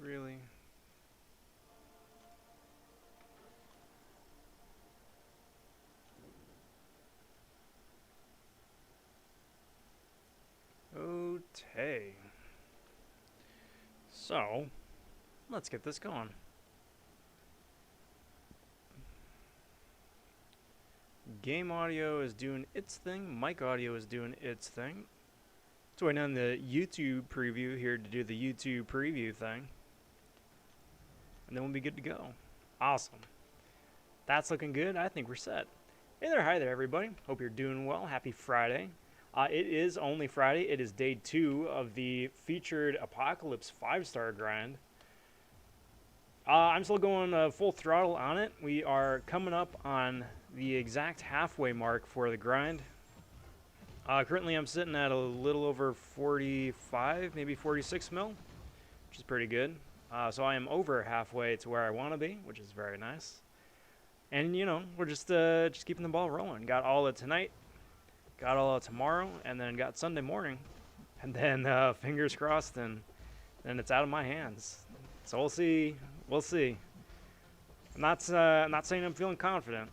Really? Okay. So, let's get this going. Game audio is doing its thing. Mic audio is doing its thing. It's waiting on the YouTube preview here to do the YouTube preview thing. And then we'll be good to go. Awesome. That's looking good. I think we're set. Hey there, hi there, everybody. Hope you're doing well. Happy Friday. It is only Friday. It is day 2 of the featured Apocalypse 5-star grind. I'm still going full throttle on it. We are coming up on the exact halfway mark for the grind. Currently, I'm sitting at a little over 45, maybe 46 mil, which is pretty good. So I am over halfway to where I want to be, which is very nice. And, you know, we're just keeping the ball rolling. Got all of tonight, got all of tomorrow, and then got Sunday morning. And then fingers crossed, and then it's out of my hands. So we'll see. We'll see. I'm not saying I'm feeling confident,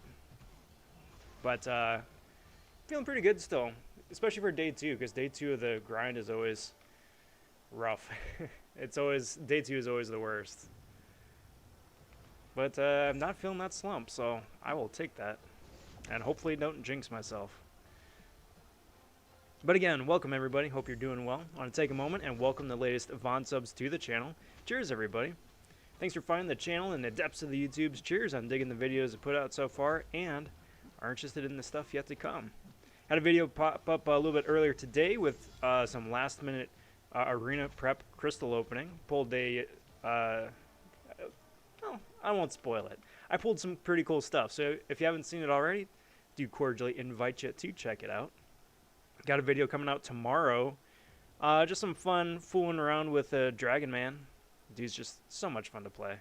but feeling pretty good still, especially for day 2, because day 2 of the grind is always rough. Day 2 is always the worst. But I'm not feeling that slump, so I will take that, and hopefully don't jinx myself. But again, welcome everybody. Hope you're doing well. I want to take a moment and welcome the latest Von subs to the channel. Cheers, everybody. Thanks for finding the channel in the depths of the YouTubes. Cheers on digging the videos I put out so far and are interested in the stuff yet to come. Had a video pop up a little bit earlier today with some last-minute arena prep crystal opening. Pulled a... well, I won't spoil it. I pulled some pretty cool stuff, so if you haven't seen it already, do cordially invite you to check it out. Got a video coming out tomorrow. Just some fun fooling around with Dragon Man. Dude's just so much fun to play.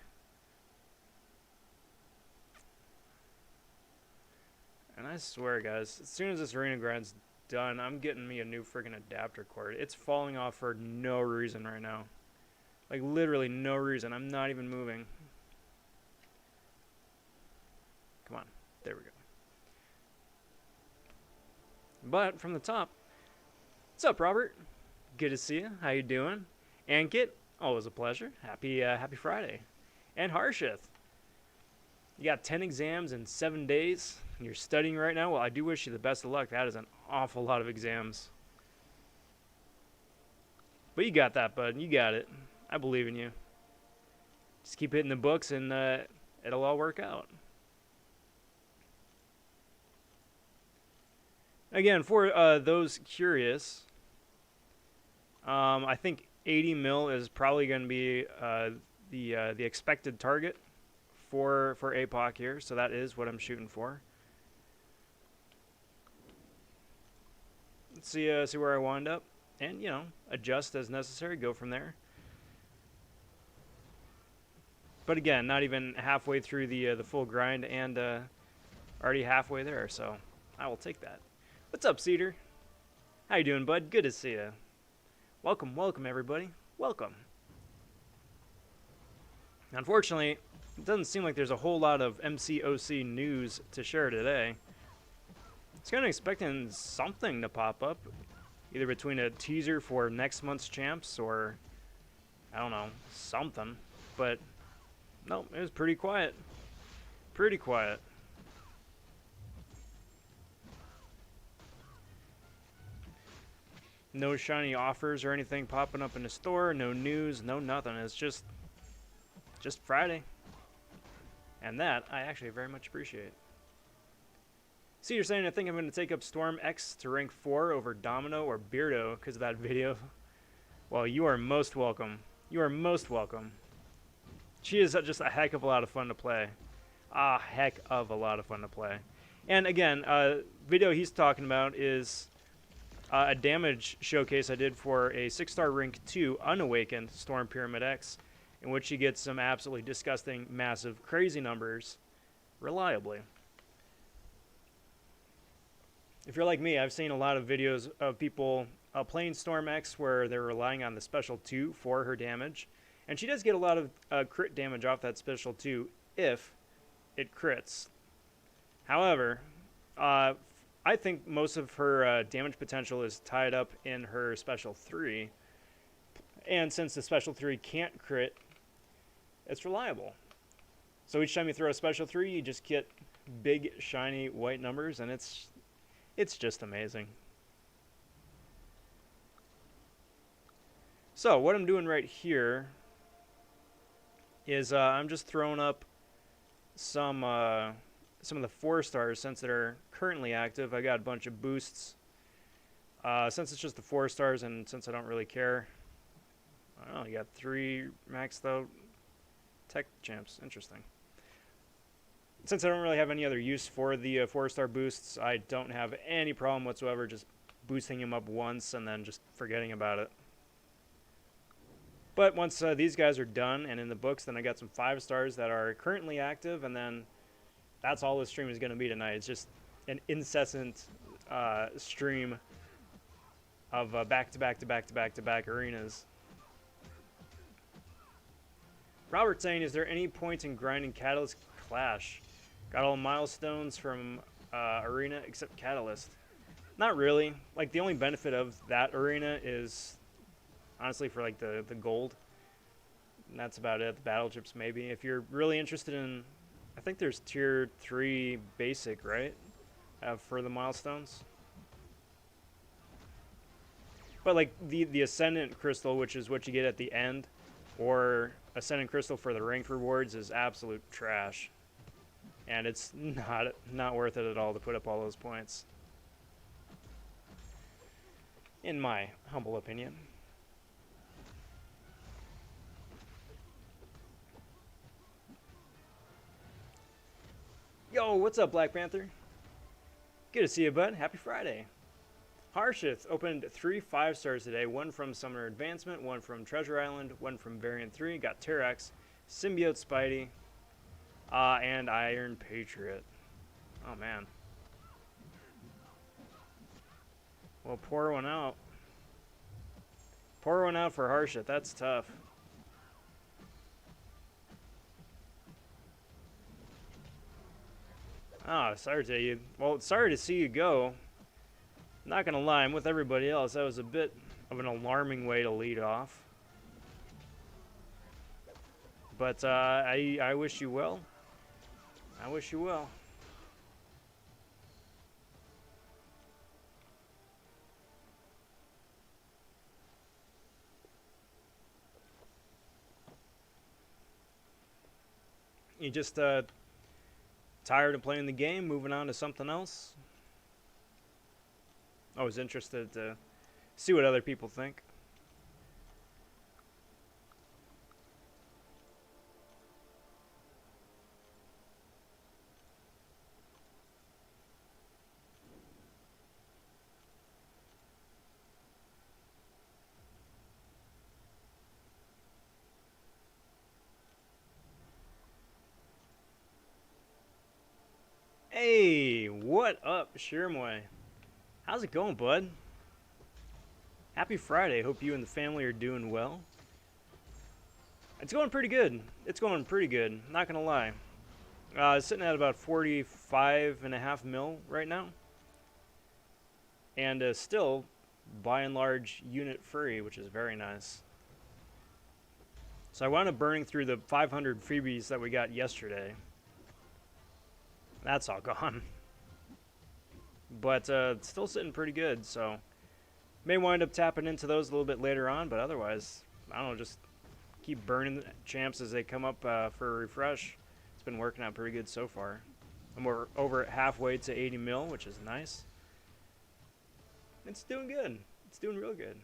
And I swear, guys, as soon as this arena grind's done, I'm getting me a new friggin' adapter cord. It's falling off for no reason right now. Like, literally no reason. I'm not even moving. Come on. There we go. But from the top, what's up, Robert? Good to see you. How you doing? Ankit, always a pleasure. Happy Friday. And Harshith, you got 10 exams in 7 days. And you're studying right now. Well, I do wish you the best of luck. That is an awful lot of exams. But you got that, bud. You got it. I believe in you. Just keep hitting the books, and it'll all work out. Again, for those curious, I think 80 mil is probably going to be the expected target for APOC here, so that is what I'm shooting for. Let's see where I wind up, and you know, adjust as necessary. Go from there. But again, not even halfway through the full grind, and already halfway there, so I will take that. What's up, Cedar? How you doing, bud? Good to see you. Welcome, welcome, everybody. Welcome. Unfortunately, it doesn't seem like there's a whole lot of MCOC news to share today. I was kind of expecting something to pop up, either between a teaser for next month's champs or, I don't know, something. But, no, it was pretty quiet. Pretty quiet. No shiny offers or anything popping up in the store. No news, no nothing. It's just Friday. And that I actually very much appreciate. See, you're saying I think I'm going to take up Storm X to rank 4 over Domino or Beardo because of that video. Well, you are most welcome. You are most welcome. She is just a heck of a lot of fun to play. A heck of a lot of fun to play. And again, video he's talking about is a damage showcase I did for a 6-star rank 2 unawakened Storm Pyramid X, in which she gets some absolutely disgusting, massive, crazy numbers reliably. If you're like me, I've seen a lot of videos of people playing Storm X where they're relying on the special 2 for her damage, And she does get a lot of crit damage off that special too, if it crits. However, I think most of her damage potential is tied up in her special 3. And since the special 3 can't crit, it's reliable. So each time you throw a special 3, you just get big, shiny, white numbers, and it's just amazing. So what I'm doing right here is I'm just throwing up some of the 4-stars since they're currently active. I got a bunch of boosts. Since it's just the 4-stars and since I don't really care, I don't know, you got 3 maxed out tech champs. Interesting. Since I don't really have any other use for the 4-star boosts, I don't have any problem whatsoever just boosting him up once and then just forgetting about it. But once these guys are done and in the books, then I got some 5-stars that are currently active, and then that's all this stream is going to be tonight. It's just an incessant stream of back-to-back arenas. Robert saying, is there any point in grinding Catalyst Clash? Got all milestones from Arena except Catalyst. Not really. Like, the only benefit of that arena is honestly for like the gold. And that's about it. The battle chips maybe. If you're really interested in, I think there's tier 3 basic, right? For the milestones. But like the Ascendant Crystal, which is what you get at the end, or Ascendant Crystal for the ranked rewards, is absolute trash. And it's not worth it at all to put up all those points. In my humble opinion. Yo, what's up, Black Panther? Good to see you, bud. Happy Friday. Harshith opened 3 5-stars today. 1 from Summoner Advancement, 1 from Treasure Island, 1 from Variant 3. Got Tyrax, Symbiote Spidey, and Iron Patriot. Oh, man. Well, pour one out. Pour one out for Harshith. That's tough. Ah, sorry to see you go. Not gonna lie, I'm with everybody else. That was a bit of an alarming way to lead off. But I wish you well. I wish you well. You just tired of playing the game, moving on to something else? I was interested to see what other people think. Hey, what up, Shirmoy? How's it going, bud? Happy Friday. Hope you and the family are doing well. It's going pretty good. It's going pretty good. Not gonna lie. It's sitting at about 45.5 mil right now. And still, by and large, unit free, which is very nice. So I wound up burning through the 500 freebies that we got yesterday. That's all gone. But it's still sitting pretty good, so may wind up tapping into those a little bit later on, but otherwise, I don't know, just keep burning the champs as they come up for a refresh. It's been working out pretty good so far. And we're over halfway to 80 mil, which is nice. It's doing good. It's doing real good.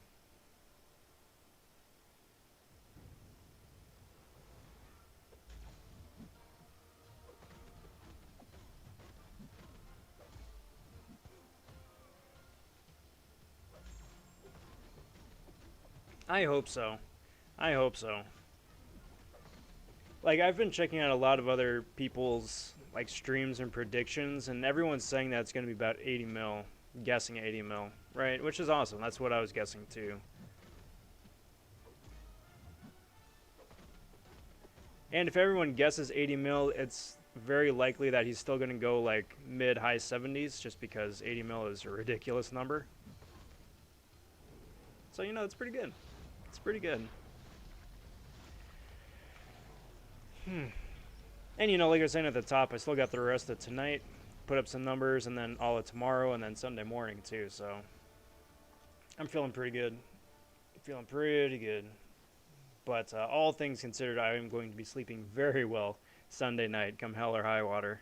I hope so. I hope so. Like, I've been checking out a lot of other people's like streams and predictions, and everyone's saying that it's going to be about 80 mil. Guessing 80 mil, right? Which is awesome. That's what I was guessing too. And if everyone guesses 80 mil, it's very likely that he's still going to go like mid-high 70s just because 80 mil is a ridiculous number. So, you know, it's pretty good. It's pretty good. And, you know, like I was saying at the top, I still got the rest of tonight, put up some numbers, and then all of tomorrow, and then Sunday morning, too. So, I'm feeling pretty good. Feeling pretty good. But all things considered, I am going to be sleeping very well Sunday night, come hell or high water.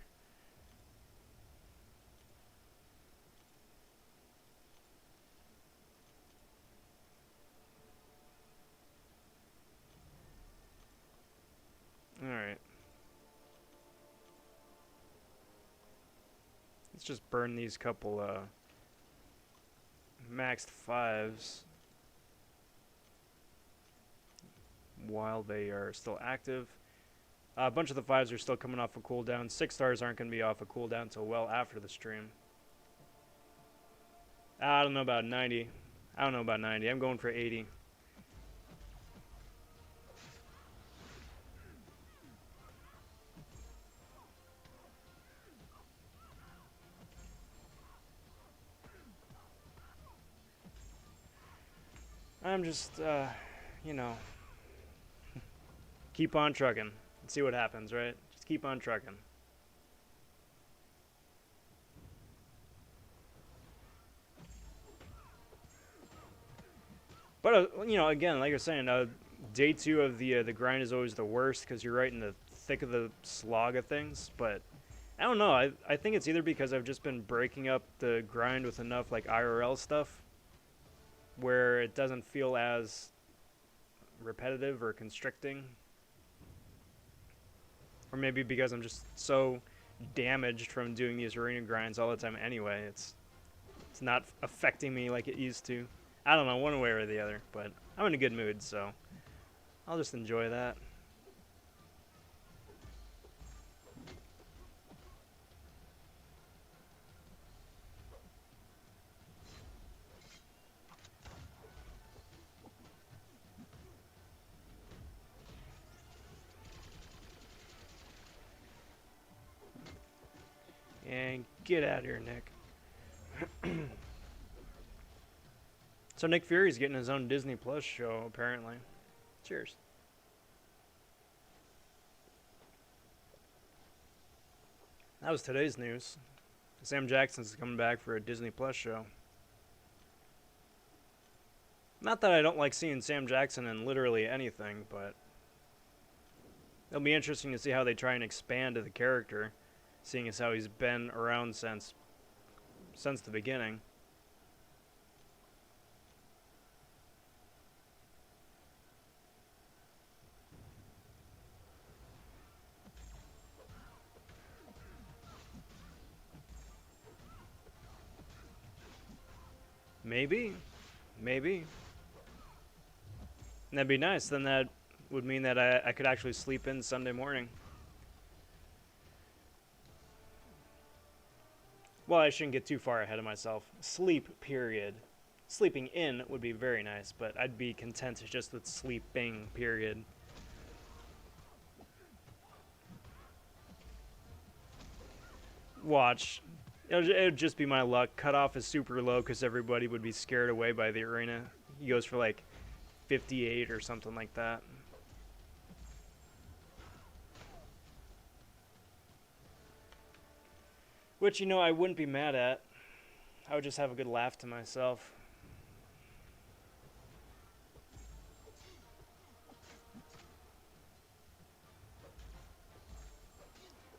Alright. Let's just burn these couple maxed 5s while they are still active. A bunch of the 5s are still coming off a cooldown. 6 stars aren't going to be off a cooldown until well after the stream. I don't know about 90. I don't know about 90. I'm going for 80. I'm just, you know, keep on trucking and see what happens, right? Just keep on trucking. But you know, again, like I was saying, day 2 of the grind is always the worst because you're right in the thick of the slog of things. But I don't know. I think it's either because I've just been breaking up the grind with enough like IRL stuff where it doesn't feel as repetitive or constricting, or maybe because I'm just so damaged from doing these arena grinds all the time anyway. It's not affecting me like it used to. I don't know, one way or the other, but I'm in a good mood, so I'll just enjoy that. And get out of here, Nick. So Nick Fury's getting his own Disney Plus show, apparently. Cheers. That was today's news. Sam Jackson's coming back for a Disney Plus show. Not that I don't like seeing Sam Jackson in literally anything, but it'll be interesting to see how they try and expand to the character, seeing as how he's been around since the beginning. Maybe. Maybe. And that'd be nice. Then that would mean that I could actually sleep in Sunday morning. Well, I shouldn't get too far ahead of myself. Sleep, period. Sleeping in would be very nice, but I'd be content just with sleeping, period. Watch. It would just be my luck. Cutoff is super low because everybody would be scared away by the arena. He goes for like 58 or something like that. Which, you know, I wouldn't be mad at. I would just have a good laugh to myself.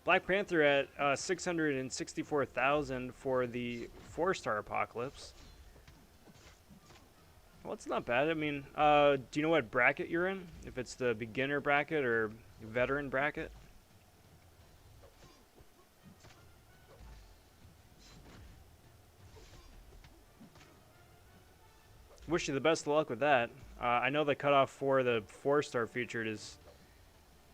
Black Panther at 664,000 for the 4-star Apocalypse. Well, it's not bad. I mean, do you know what bracket you're in? If it's the beginner bracket or veteran bracket? Wish you the best of luck with that. I know the cutoff for the 4-star featured is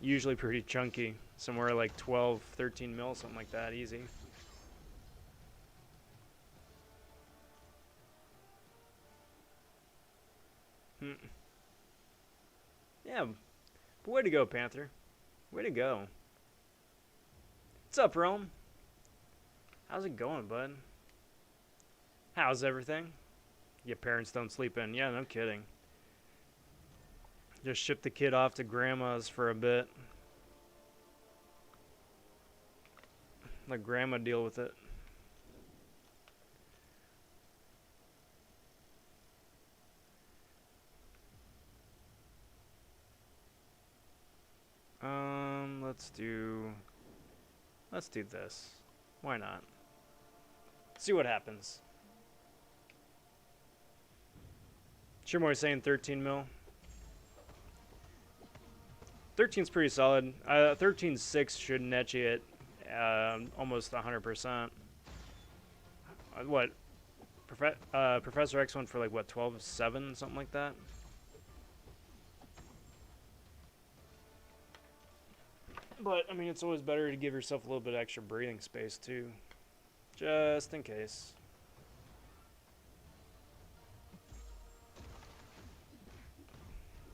usually pretty chunky. Somewhere like 12, 13 mil, something like that, easy. Yeah, but way to go, Panther. Way to go. What's up, Rome? How's it going, bud? How's everything? Your parents don't sleep in. Yeah, no kidding. Just ship the kid off to grandma's for a bit. Let grandma deal with it. Let's do this. Why not? See what happens. Shimmore's saying 13 mil. 13's pretty solid. 13.6 should net you at almost 100%. What? Professor X went for like what, 12.7, something like that. But I mean, it's always better to give yourself a little bit extra breathing space too, just in case.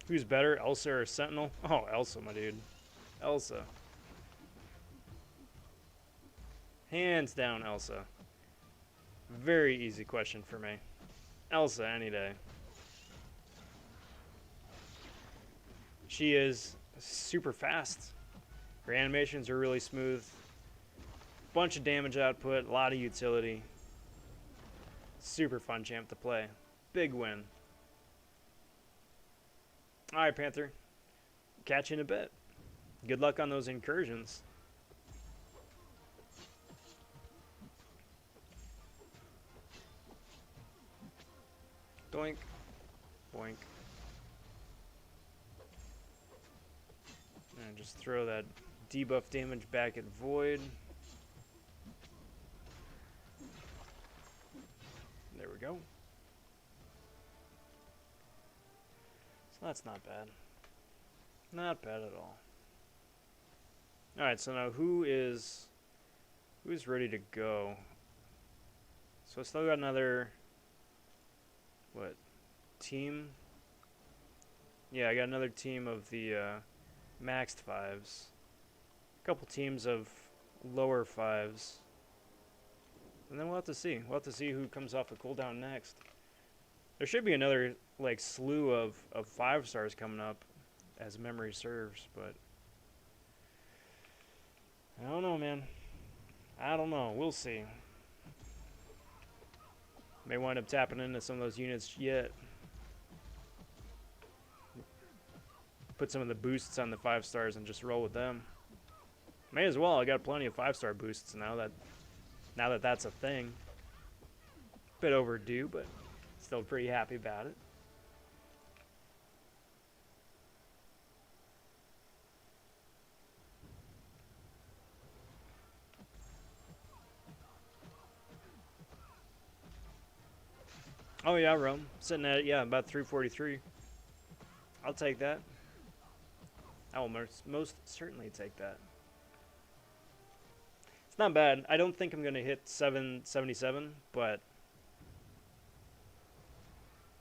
Who's better, Elsa or Sentinel? Oh, Elsa, my dude. Elsa. Hands down, Elsa. Very easy question for me. Elsa, any day. She is super fast. Her animations are really smooth. Bunch of damage output, a lot of utility. Super fun champ to play. Big win. Alright, Panther. Catch you in a bit. Good luck on those incursions. Doink. Boink. And just throw that debuff damage back at Void. There we go. So that's not bad. Not bad at all. Alright, so now who's ready to go? So I still got another, what, team? Yeah, I got another team of the maxed 5s. A couple teams of lower 5s. And then we'll have to see. We'll have to see who comes off the cooldown next. There should be another like slew of 5 stars coming up as memory serves, but I don't know, man. I don't know. We'll see. May wind up tapping into some of those units yet. Put some of the boosts on the 5 stars and just roll with them. May as well. I got plenty of 5-star boosts now that that's a thing. Bit overdue, but still pretty happy about it. Oh yeah, Rome. Sitting at, yeah, about 343. I'll take that. I will most certainly take that. It's not bad. I don't think I'm going to hit 777, but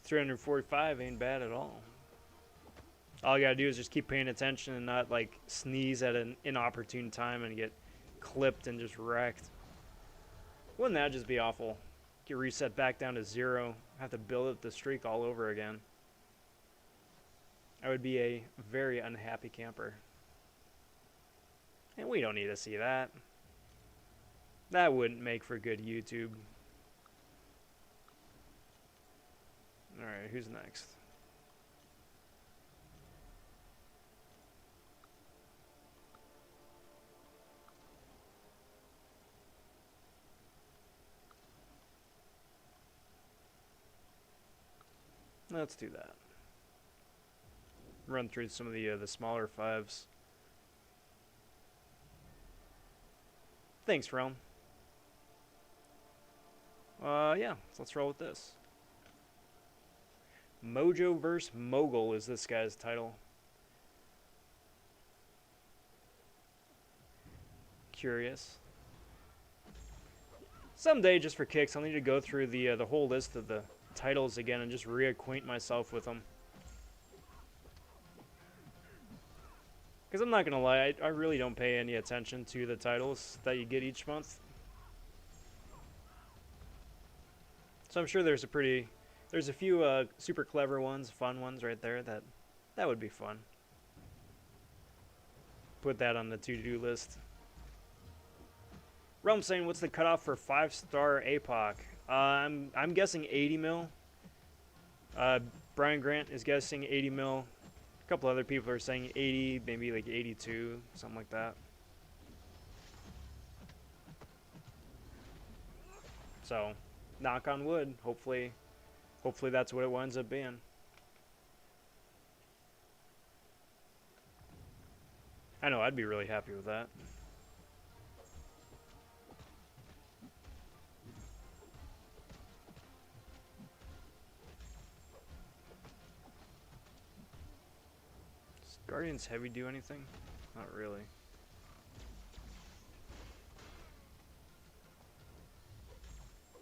345 ain't bad at all. All I got to do is just keep paying attention and not, like, sneeze at an inopportune time and get clipped and just wrecked. Wouldn't that just be awful? Get reset back down to 0. Have to build up the streak all over again. I would be a very unhappy camper. And we don't need to see that. That wouldn't make for good YouTube. Alright, who's next? Let's do that. Run through some of the smaller 5s. Thanks, Realm. Yeah, so let's roll with this. Mojo vs. Mogul is this guy's title. Curious. Someday, just for kicks, I'll need to go through the whole list of the titles again and just reacquaint myself with them. Because I'm not going to lie, I really don't pay any attention to the titles that you get each month. So I'm sure there's a few super clever ones, fun ones right there that would be fun. Put that on the to-do list. Realm saying, what's the cutoff for 5-star APOC? I'm guessing 80 mil. Brian Grant is guessing 80 mil. A couple other people are saying 80, maybe like 82, something like that. So, knock on wood. Hopefully that's what it winds up being. I know, I'd be really happy with that. Does Guardians Heavy do anything? Not really.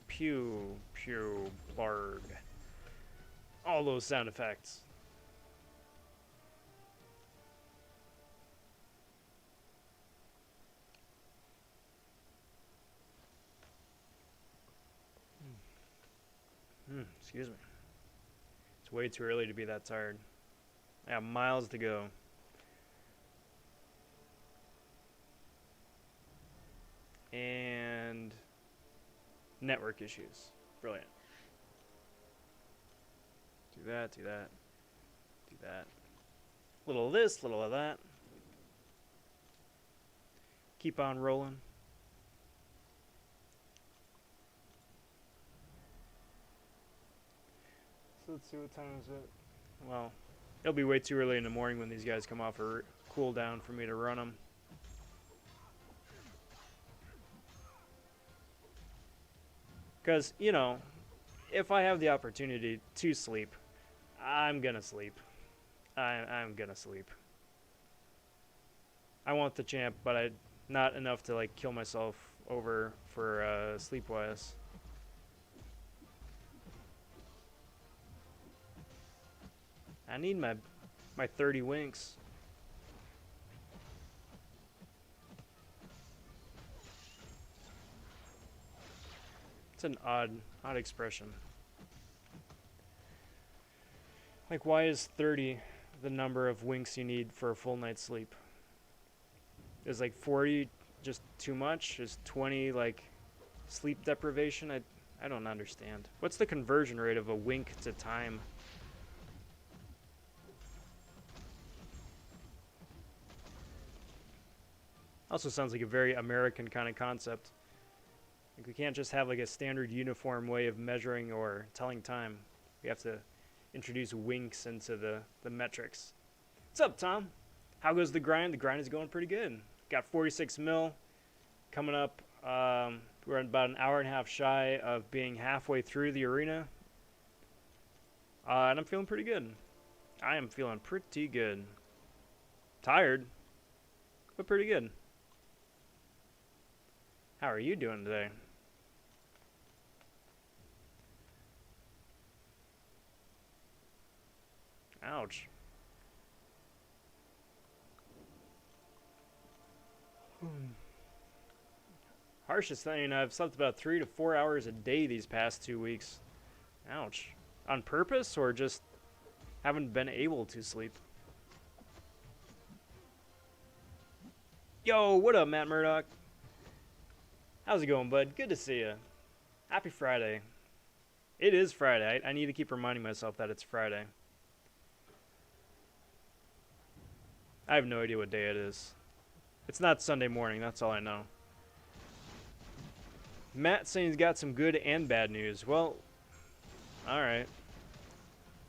Pew, pew, blarg. All those sound effects. Excuse me. It's way too early to be that tired. I got miles to go. And network issues. Brilliant. Do that, do that, do that. Little of this, little of that. Keep on rolling. So let's see, what time is it? Well, it'll be way too early in the morning when these guys come off a cooldown for me to run them. Because, you know, if I have the opportunity to sleep, I'm gonna sleep. I'm gonna sleep. I want the champ, but not enough to like kill myself over for sleep-wise. I need my 30 winks. It's an odd expression. Like, why is 30 the number of winks you need for a full night's sleep? Is like 40 just too much? Is 20 like sleep deprivation? I don't understand. What's the conversion rate of a wink to time? Also sounds like a very American kind of concept. Like, we can't just have like a standard uniform way of measuring or telling time. We have to introduce winks into the metrics. What's up, Tom? How goes the grind? The grind is going pretty good. Got 46 mil coming up. We're about an hour and a half shy of being halfway through the arena. And I'm feeling pretty good. I am feeling pretty good. Tired, but pretty good. How are you doing today? Ouch. Harshest thing, I've slept about 3 to 4 hours a day these past 2 weeks. Ouch. On purpose or just haven't been able to sleep? Yo, what up, Matt Murdoch? How's it going, bud? Good to see you. Happy Friday. It is Friday. I need to keep reminding myself that it's Friday. I have no idea what day it is. It's not Sunday morning, that's all I know. Matt saying he's got some good and bad news. Well, alright.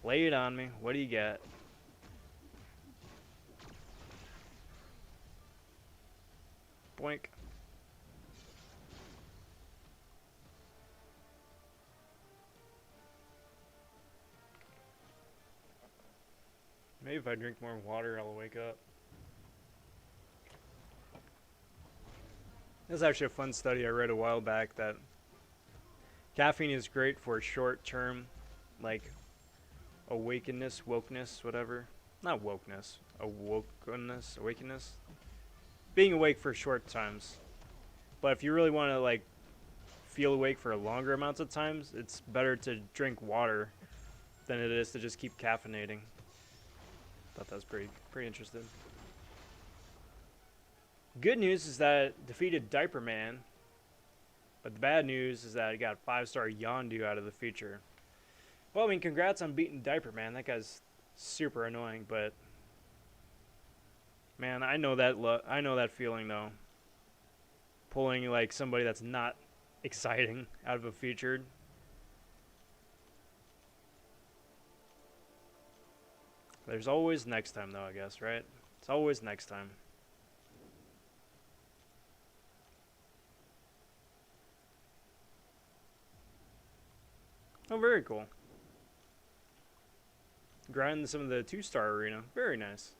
Lay it on me. What do you got? Boink. Maybe if I drink more water, I'll wake up. This is actually a fun study I read a while back that caffeine is great for short-term, like, awakeness, wokeness, whatever. not wokeness, awakenness. Being awake for short times. But if you really want to like feel awake for longer amounts of times, it's better to drink water than it is to just keep caffeinating. Thought that was pretty interesting. Good news is that it defeated Diaper Man, but the bad news is that it got 5-star Yondu out of the feature. Well, I mean, congrats on beating Diaper Man. That guy's super annoying, but man, I know that feeling though. Pulling like somebody that's not exciting out of a featured. There's always next time though, I guess, right? It's always next time. Oh, very cool. Grind some of the 2-star arena. Very nice.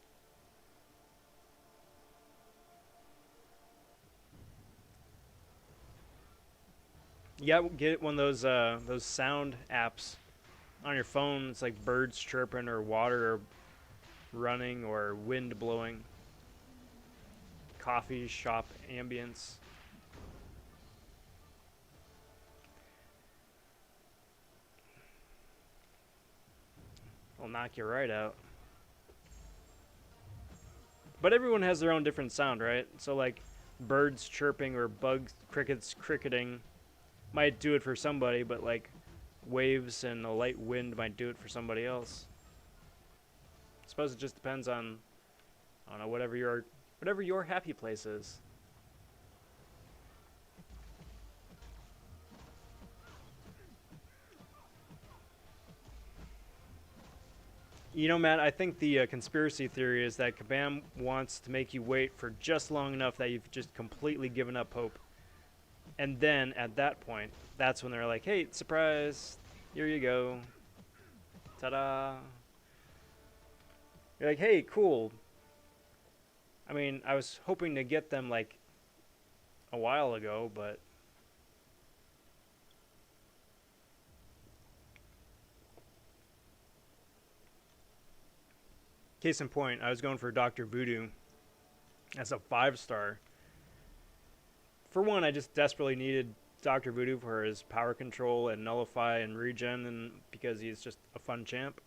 Yeah, get one of those sound apps on your phone. It's like birds chirping or water running or wind blowing. Coffee shop ambience. Will knock you right out. But everyone has their own different sound, right? So like birds chirping or crickets cricketing might do it for somebody, but like waves and a light wind might do it for somebody else. I suppose it just depends on, I don't know, whatever your happy place is. You know, Matt, I think the conspiracy theory is that Kabam wants to make you wait for just long enough that you've just completely given up hope. And then, at that point, that's when they're like, hey, surprise, here you go. Ta-da. You're like, hey, cool. I mean, I was hoping to get them, like, a while ago, but... Case in point, I was going for Dr. Voodoo as a 5-star. For one, I just desperately needed Dr. Voodoo for his power control and nullify and regen, and because he's just a fun champ.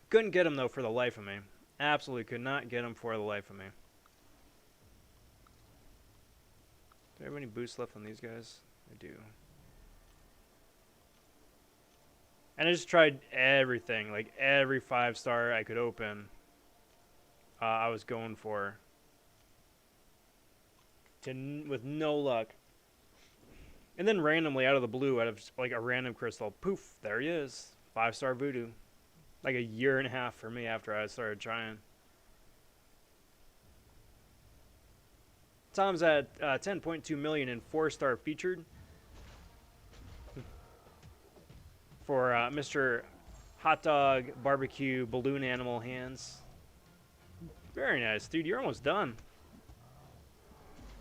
Couldn't get him though for the life of me. Absolutely could not get him for the life of me. Do I have any boosts left on these guys? I do. And I just tried everything, like every 5-star I could open. I was going for. With no luck. And then randomly, out of the blue, out of like a random crystal, poof, there he is. 5-star Voodoo. Like a year and a half for me after I started trying. Tom's at 10.2 million in 4-star featured. For Mr. Hot Dog Barbecue Balloon Animal Hands. Very nice, dude. You're almost done.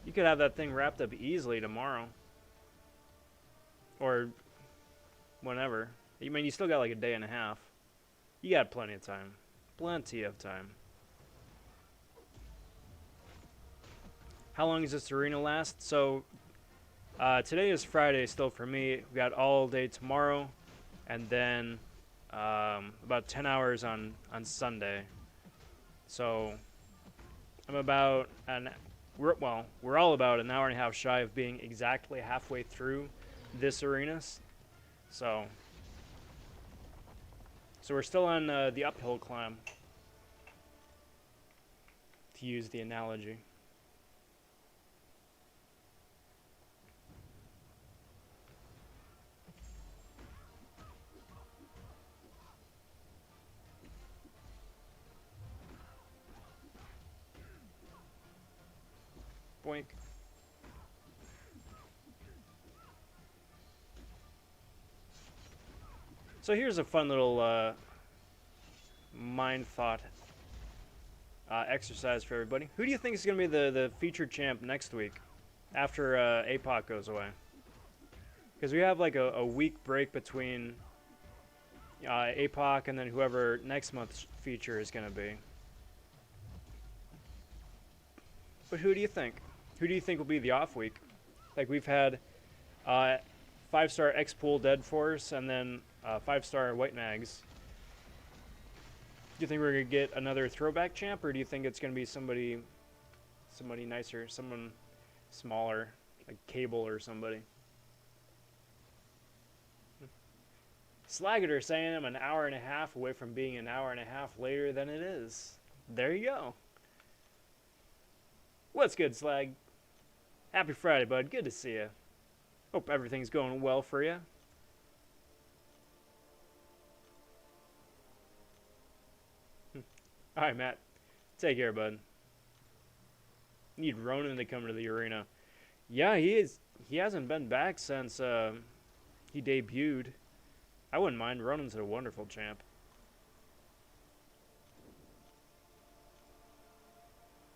You could have that thing wrapped up easily tomorrow. Or whenever. I mean, you still got like a day and a half. You got plenty of time. Plenty of time. How long does this arena last? So, today is Friday still for me. We got all day tomorrow. And then about 10 hours on Sunday. So, I'm about we're all about an hour and a half shy of being exactly halfway through this arena. So we're still on the uphill climb, to use the analogy. Boink. So here's a fun little mind thought exercise for everybody. Who do you think is going to be the featured champ next week after APOC goes away? Because we have like a week break between APOC, and then whoever next month's feature is going to be. But who do you think? Who do you think will be the off week? Like, we've had 5-star X-Pool Dead Force, and then 5-star White Mags. Do you think we're going to get another throwback champ, or do you think it's going to be somebody nicer, someone smaller, like Cable or somebody? Slagger saying I'm an hour and a half away from being an hour and a half later than it is. There you go. What's good, Slag? Happy Friday, bud. Good to see you. Hope everything's going well for you. Alright, Matt. Take care, bud. Need Ronan to come to the arena. Yeah, he hasn't been back since he debuted. I wouldn't mind. Ronan's a wonderful champ.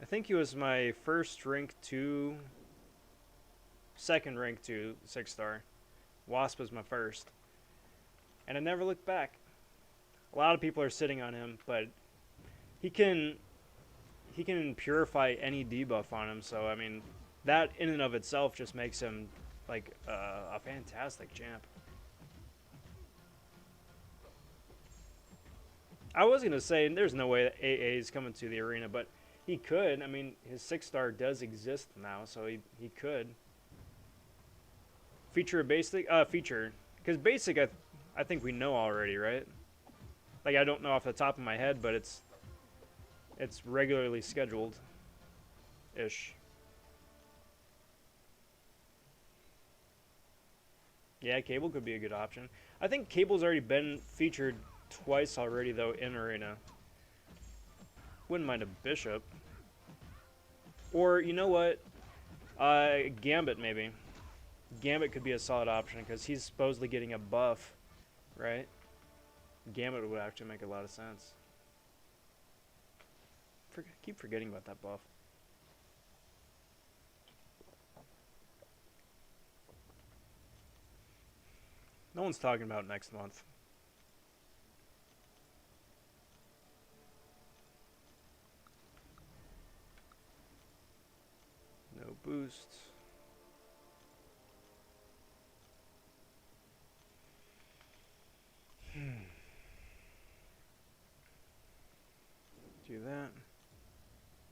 I think he was my first rank 2, second rank 2 6-star. Wasp was my first. And I never looked back. A lot of people are sitting on him, but he can purify any debuff on him, so I mean, that in and of itself just makes him like a fantastic champ. I was gonna say there's no way that AA is coming to the arena, but he could. I mean, his 6-star does exist now, so he could feature a basic feature, because basic I think we know already, right? Like, I don't know off the top of my head, but it's regularly scheduled ish. Yeah, Cable could be a good option. I think Cable's already been featured twice already, though, in Arena. Wouldn't mind a Bishop. Or, you know what? Gambit, maybe. Gambit could be a solid option, because he's supposedly getting a buff, right? Gambit would actually make a lot of sense. Keep forgetting about that buff. No one's talking about next month. No boosts. Do that.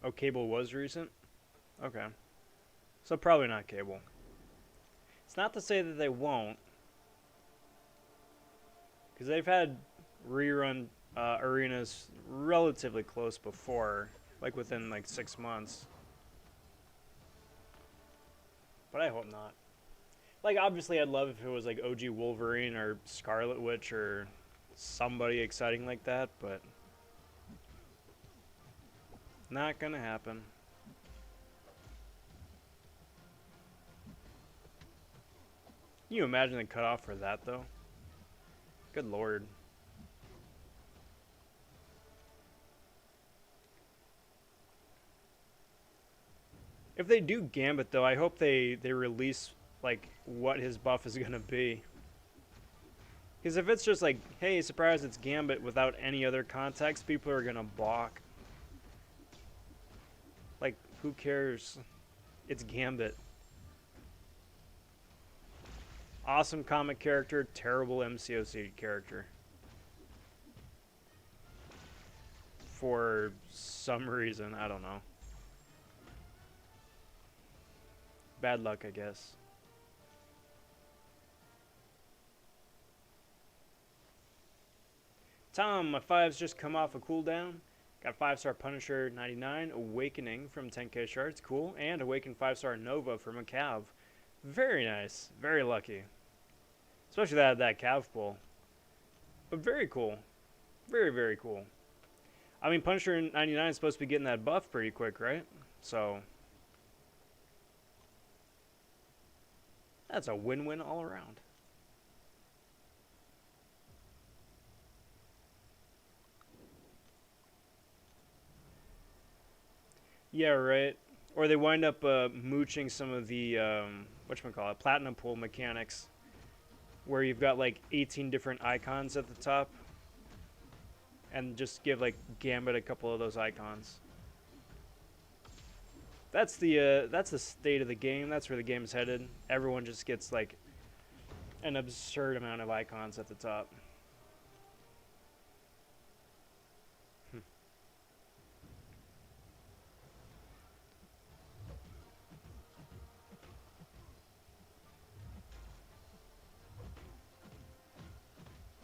Oh, Cable was recent? Okay. So probably not Cable. It's not to say that they won't, because they've had rerun arenas relatively close before, like within like 6 months. But I hope not. Like, obviously I'd love if it was like OG Wolverine or Scarlet Witch or somebody exciting like that, but not gonna happen. Can you imagine the cutoff for that, though? Good lord. If they do Gambit, though, I hope they release, like, what his buff is gonna be. Because if it's just like, hey, surprise, it's Gambit without any other context, people are gonna balk. Like, who cares? It's Gambit. Awesome comic character, terrible MCOC character. For some reason, I don't know. Bad luck, I guess. Tom, my 5's just come off a cooldown. Got 5-star Punisher 99, Awakening from 10k shards, cool, and Awakened 5-star Nova from a Cav. Very nice, very lucky. Especially that Cav pull. But very cool. Very, very cool. I mean, Punisher 99 is supposed to be getting that buff pretty quick, right? So that's a win-win all around. Yeah, right. Or they wind up mooching some of the, platinum pool mechanics, where you've got like 18 different icons at the top, and just give like Gambit a couple of those icons. That's the state of the game. That's where the game's headed. Everyone just gets like an absurd amount of icons at the top.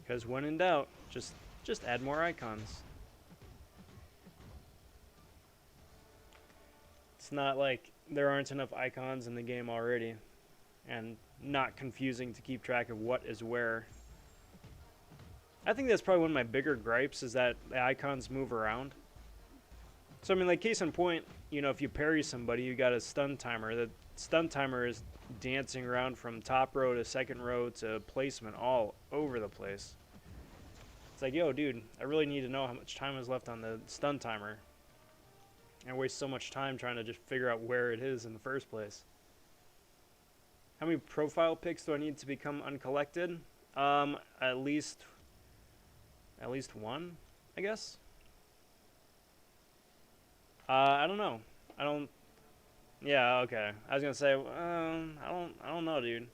Because when in doubt, just add more icons. It's not like there aren't enough icons in the game already, and not confusing to keep track of what is where. I think that's probably one of my bigger gripes, is that the icons move around. So, I mean, like, case in point, you know, if you parry somebody, you got a stun timer. The stun timer is dancing around from top row to second row to placement all over the place. It's like, yo, dude, I really need to know how much time is left on the stun timer. And waste so much time trying to just figure out where it is in the first place. How many profile pics do I need to become uncollected? At least one, I guess. I don't know. I don't. Yeah, okay. I was gonna say, I don't know, dude.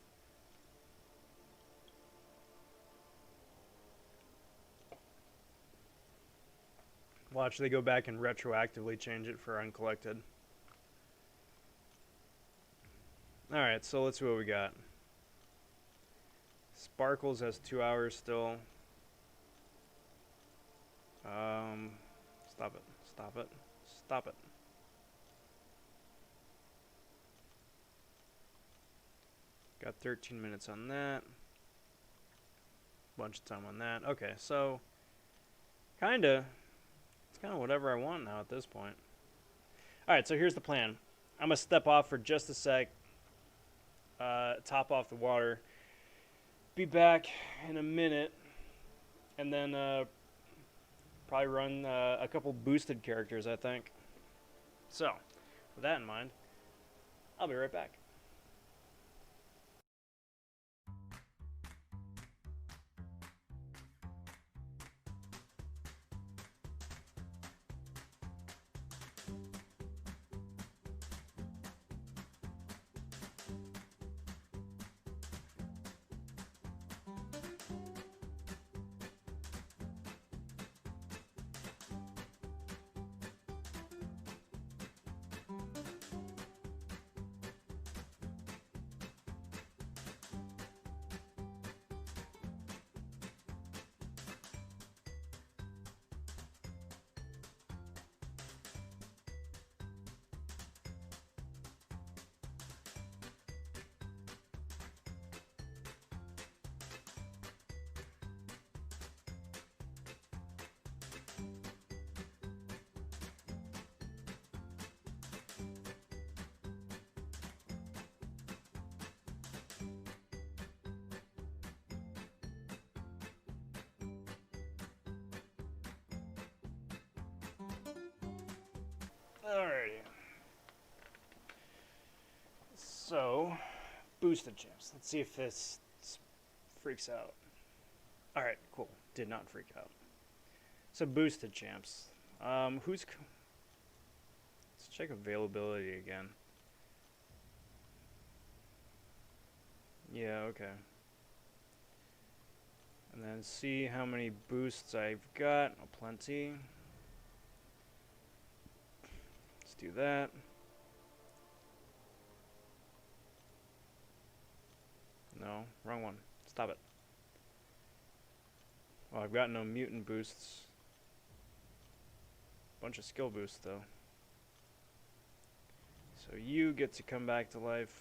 Watch, they go back and retroactively change it for uncollected. Alright, so let's see what we got. Sparkles has 2 hours still. Stop it. Stop it. Stop it. Got 13 minutes on that. Bunch of time on that. Okay, so kinda. It's kind of whatever I want now at this point. Alright, so here's the plan. I'm going to step off for just a sec. Top off the water. Be back in a minute. And then probably run a couple boosted characters, I think. So, with that in mind, I'll be right back. Alrighty. So, boosted champs. Let's see if this freaks out. Alright, cool. Did not freak out. So, boosted champs. Let's check availability again. Yeah, okay. And then see how many boosts I've got. Oh, plenty. Let's do that. No, wrong one. Stop it. Well, I've got no mutant boosts. Bunch of skill boosts, though. So you get to come back to life.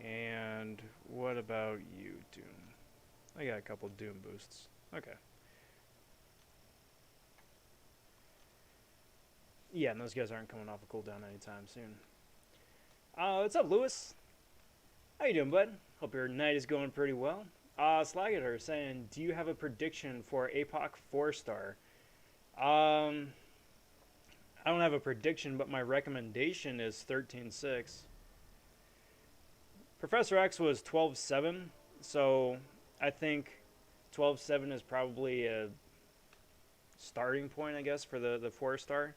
And what about you, Doom? I got a couple Doom boosts. Okay. Yeah, and those guys aren't coming off a cooldown anytime soon. What's up, Lewis? How you doing, bud? Hope your night is going pretty well. Slagator saying, do you have a prediction for APOC 4-star? I don't have a prediction, but my recommendation is 13.6. Professor X was 12.7, so I think 12.7 is probably a starting point, I guess, for the 4-star.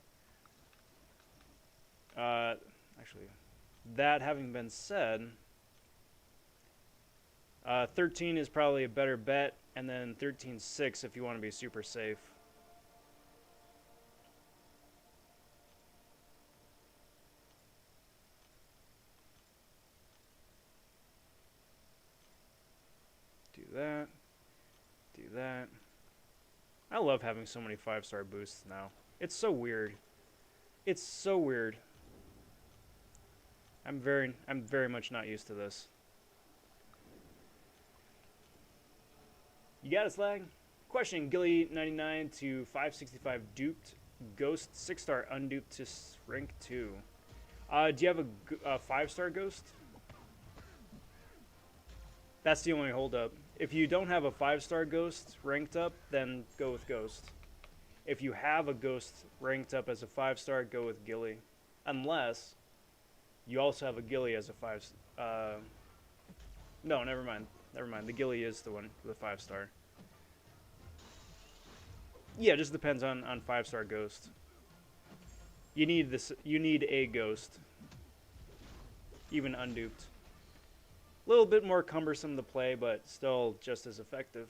Actually, that having been said, 13 is probably a better bet, and then 13.6 if you want to be super safe. Do that. Do that. I love having so many 5-star boosts now. It's so weird. It's so weird. I'm very much not used to this. You got it, Slag? Question: Gilly 99 to 565 duped. Ghost 6-star unduped to rank 2. Do you have a 5-star ghost? That's the only holdup. If you don't have a 5-star ghost ranked up, then go with ghost. If you have a ghost ranked up as a 5-star, go with Gilly. Unless you also have a Gilly as a 5. No, never mind. Never mind. The Gilly is the one with a 5-star. Yeah, it just depends on 5-star ghost. You need this. You need a ghost, even unduped. A little bit more cumbersome to play, but still just as effective.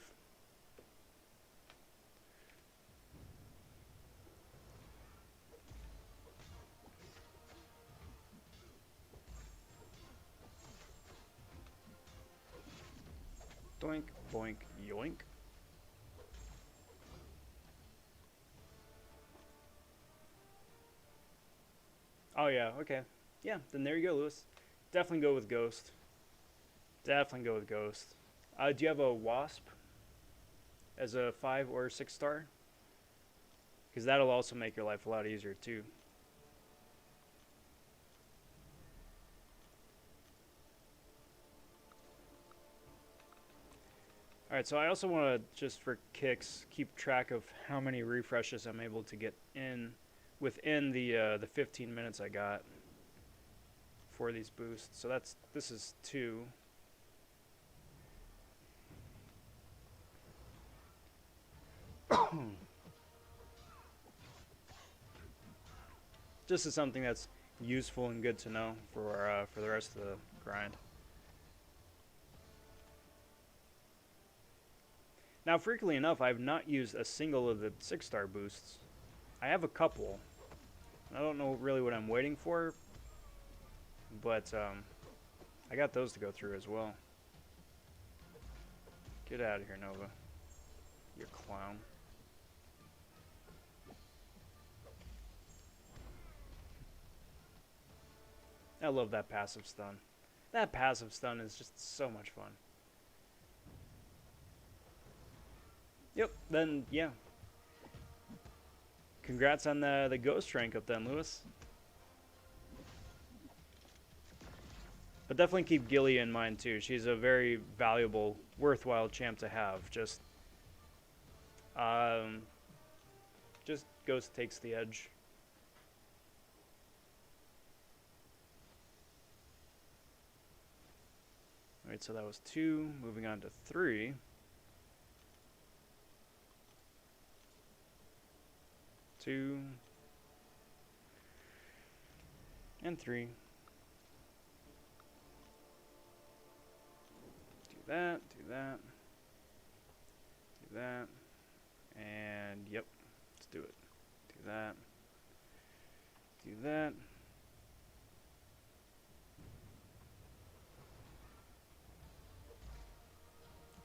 Doink, boink, yoink. Oh yeah, okay. Yeah, then there you go, Lewis. Definitely go with Ghost. Definitely go with Ghost. Do you have a Wasp as a 5 or 6-star? Because that'll also make your life a lot easier too. Alright, so I also want to, just for kicks, keep track of how many refreshes I'm able to get in within the 15 minutes I got for these boosts. So this is 2. Just as something that's useful and good to know for the rest of the grind. Now, frequently enough, I've not used a single of the 6-star boosts. I have a couple. I don't know really what I'm waiting for, but I got those to go through as well. Get out of here, Nova. You clown. I love that passive stun. That passive stun is just so much fun. Yep, then, yeah. Congrats on the ghost rank up then, Lewis. But definitely keep Gilly in mind too. She's a very valuable, worthwhile champ to have. Just Ghost takes the edge. Alright, so that was 2. Moving on to 3. 2. And 3. Do that, do that. Do that. And yep, let's do it. Do that. Do that.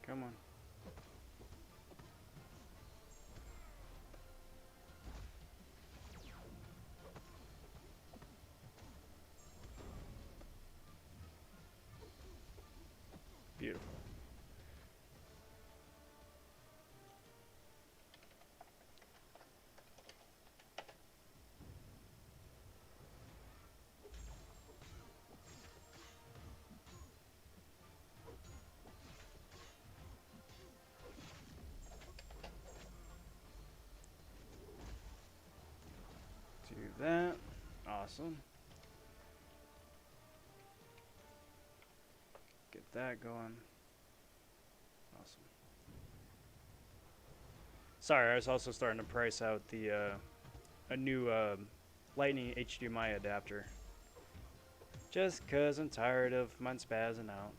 Come on. Beautiful. Do that. Awesome. Get that going. Awesome. Sorry, I was also starting to price out the a new Lightning HDMI adapter. Just cause I'm tired of mine spazzing out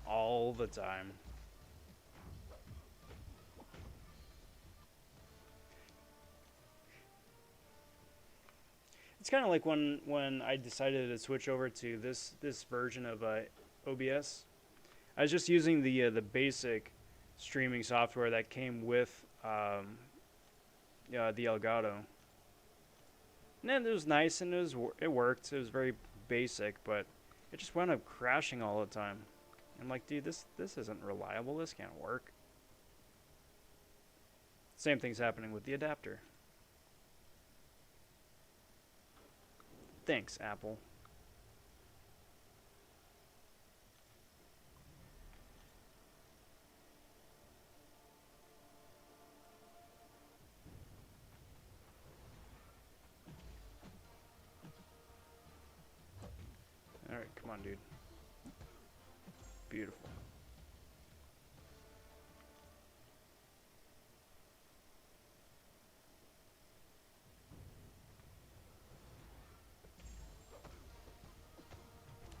all the time. It's kind of like when I decided to switch over to this version of OBS. I was just using the basic streaming software that came with the Elgato, and then it was nice and it worked. It was very basic, but it just wound up crashing all the time. I'm like, dude, this isn't reliable. This can't work. Same thing's happening with the adapter. Thanks, Apple. Alright, come on, dude. Beautiful.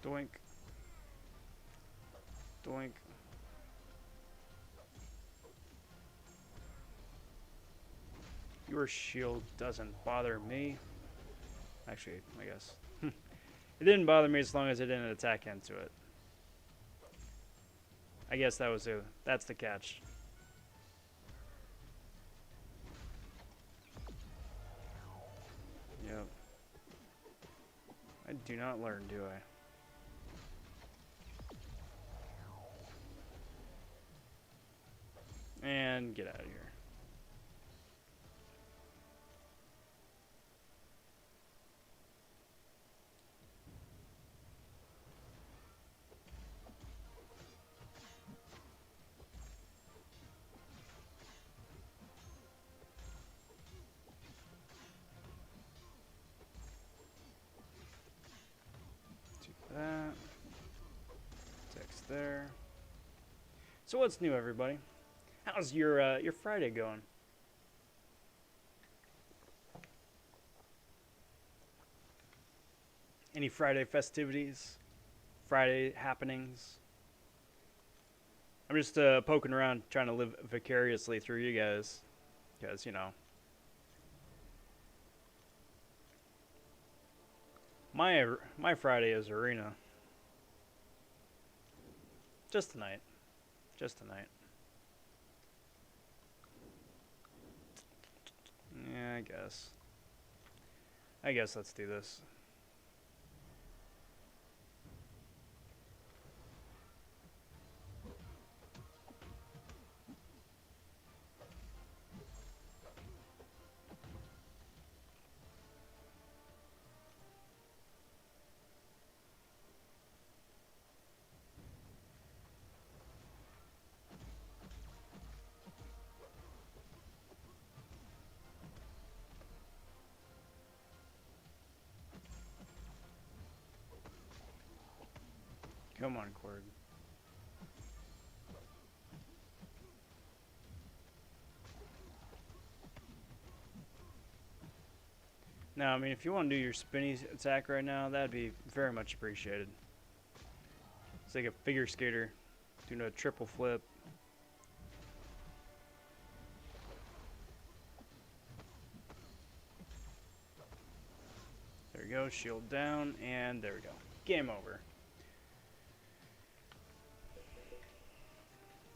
Doink. Doink. Your shield doesn't bother me. Actually, I guess. It didn't bother me as long as it didn't attack into it. I guess that's the catch. Yep. I do not learn, do I? And get out of here. That. Text there. So what's new, everybody? How's your Friday going? Any Friday festivities? Friday happenings? I'm just poking around, trying to live vicariously through you guys, because my Friday is arena. Just tonight. Just tonight. Yeah, I guess. I guess let's do this. Come on, Cord. Now, I mean, if you want to do your spinny attack right now, that'd be very much appreciated. It's like a figure skater doing a triple flip. There we go, shield down, and there we go. Game over.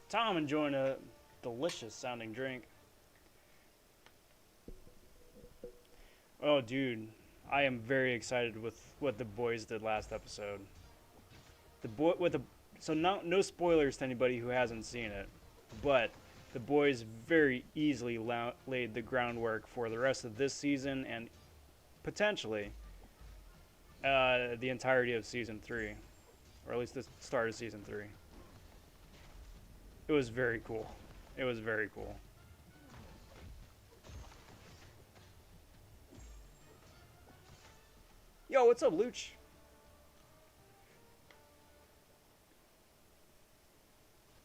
Tom enjoying a delicious sounding drink. Oh, dude, I am very excited with what the boys did last episode. So no spoilers to anybody who hasn't seen it, but the boys very easily laid the groundwork for the rest of this season and potentially the entirety of season 3, or at least the start of season 3. It was very cool. It was very cool. Yo, what's up, Luch?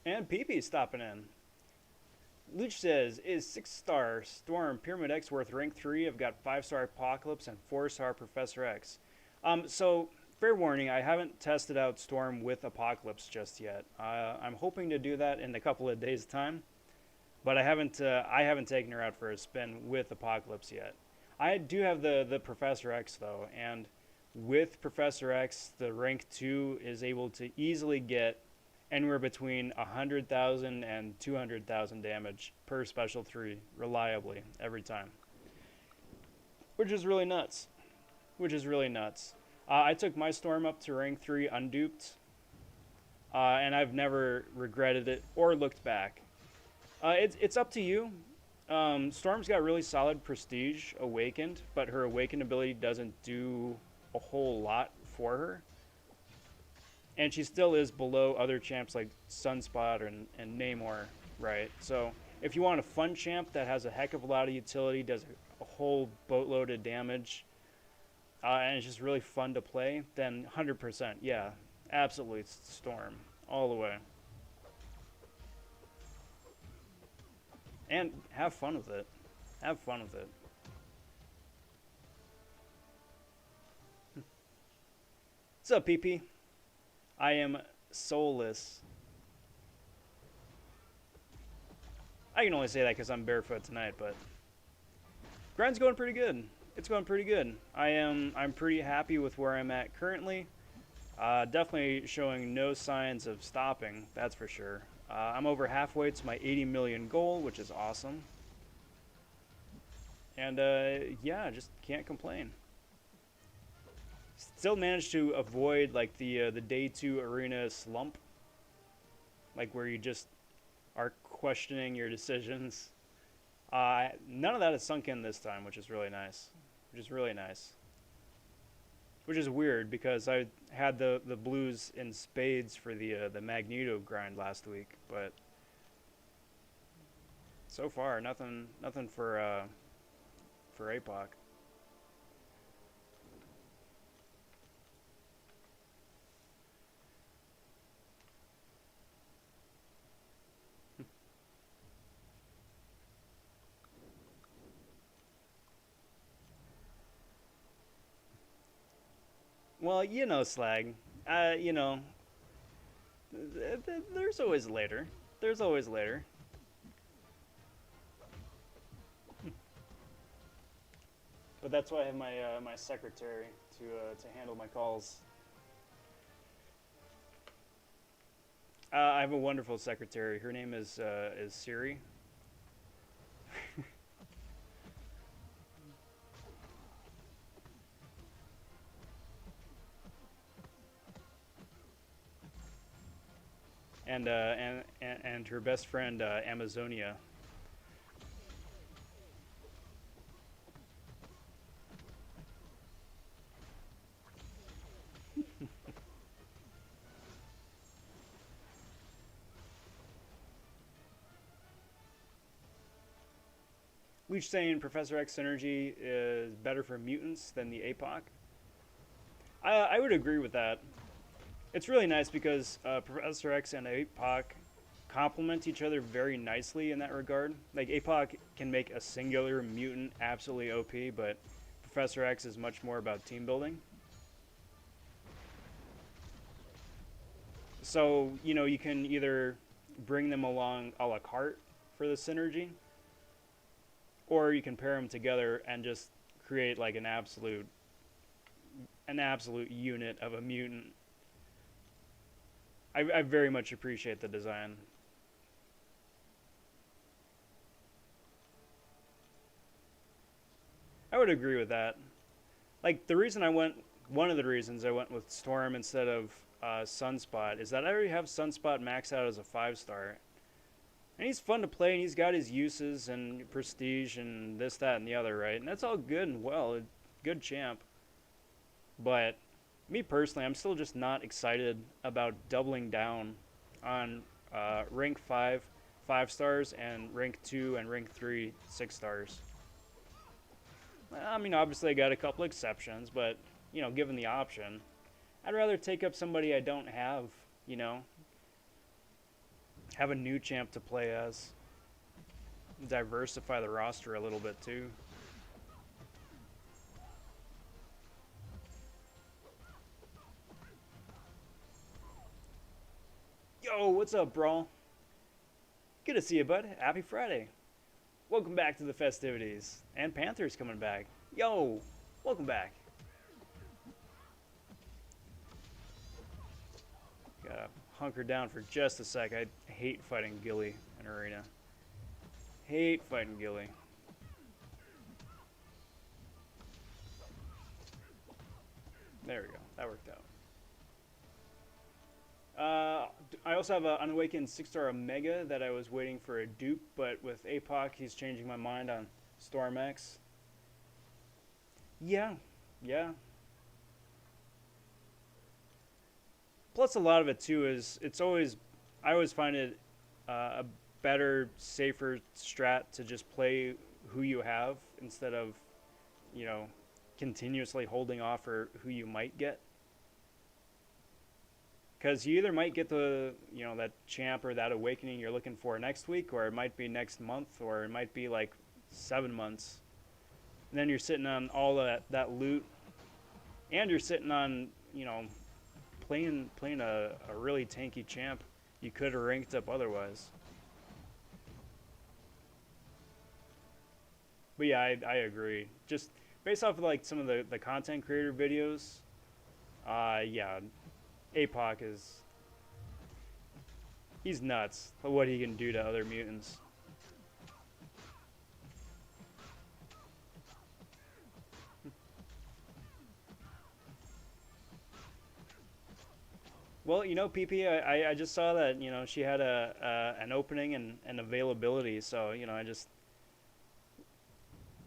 And PP stopping in. Luch says, is 6-star Storm Pyramid X worth rank 3? I've got 5-star Apocalypse and 4-star Professor X. So, fair warning, I haven't tested out Storm with Apocalypse just yet. I'm hoping to do that in a couple of days' time, but I haven't taken her out for a spin with Apocalypse yet. I do have the Professor X though, and with Professor X, the rank 2 is able to easily get anywhere between 100,000 and 200,000 damage per special 3 reliably every time, which is really nuts. Which is really nuts. I took my Storm up to rank 3 unduped, and I've never regretted it or looked back. It's up to you. Storm's got really solid Prestige Awakened, but her Awakened ability doesn't do a whole lot for her. And she still is below other champs like Sunspot and Namor, right? So if you want a fun champ that has a heck of a lot of utility, does a whole boatload of damage, and it's just really fun to play, then 100%, yeah, absolutely Storm, all the way. And have fun with it. Have fun with it. What's up, PP? I am soulless. I can only say that because I'm barefoot tonight, but grind's going pretty good. It's going pretty good. I'm pretty happy with where I'm at currently. Definitely showing no signs of stopping, that's for sure. I'm over halfway to my 80 million goal, which is awesome. And yeah, just can't complain. Still managed to avoid like the day 2 arena slump, like where you just are questioning your decisions. None of that has sunk in this time, which is really nice. Which is really nice. Which is weird because I had the blues in spades for the Magneto grind last week, but so far nothing for APOC. Well, you know, Slag. You know, there's always later. There's always later. But that's why I have my my secretary to handle my calls. I have a wonderful secretary. Her name is Siri. And her best friend Amazonia. Leech saying Professor X synergy is better for mutants than the APOC. I would agree with that. It's really nice because Professor X and APOC complement each other very nicely in that regard. Like APOC can make a singular mutant absolutely OP, but Professor X is much more about team building. So, you know, you can either bring them along a la carte for the synergy, or you can pair them together and just create like an absolute unit of a mutant. I very much appreciate the design. I would agree with that. Like one of the reasons I went with Storm instead of Sunspot is that I already have Sunspot maxed out as a 5-star. And he's fun to play, and he's got his uses and prestige and this, that, and the other, right? And that's all good and well, good champ. But me personally, I'm still just not excited about doubling down on rank 5 5-stars and rank 2 and rank 3 6-stars. I mean, obviously I got a couple exceptions, but, you know, given the option, I'd rather take up somebody I don't have, you know, have a new champ to play as. diversify the roster a little bit too. Yo, what's up, bro? Good to see you, bud. Happy Friday. Welcome back to the festivities. And Panthers coming back. Yo, welcome back. Gotta hunker down for just a sec. I hate fighting Gilly in arena. Hate fighting Gilly. There we go. That worked out. I also have an Unawakened 6-star Omega that I was waiting for a dupe, but with APOC, he's changing my mind on Storm X. Yeah, yeah. Plus, a lot of it too is I always find it a better, safer strat to just play who you have instead of, you know, continuously holding off for who you might get. Because you either might get the, you know, that champ or that awakening you're looking for next week, or it might be next month, or it might be like 7 months. And then you're sitting on all that loot, and you're sitting on, you know, playing a really tanky champ you could have ranked up otherwise. But yeah, I agree. Just based off of like some of the content creator videos, yeah, APOC is, he's nuts what he can do to other mutants. Well, you know, PP, I just saw that, you know, she had an opening and availability, so, you know, I just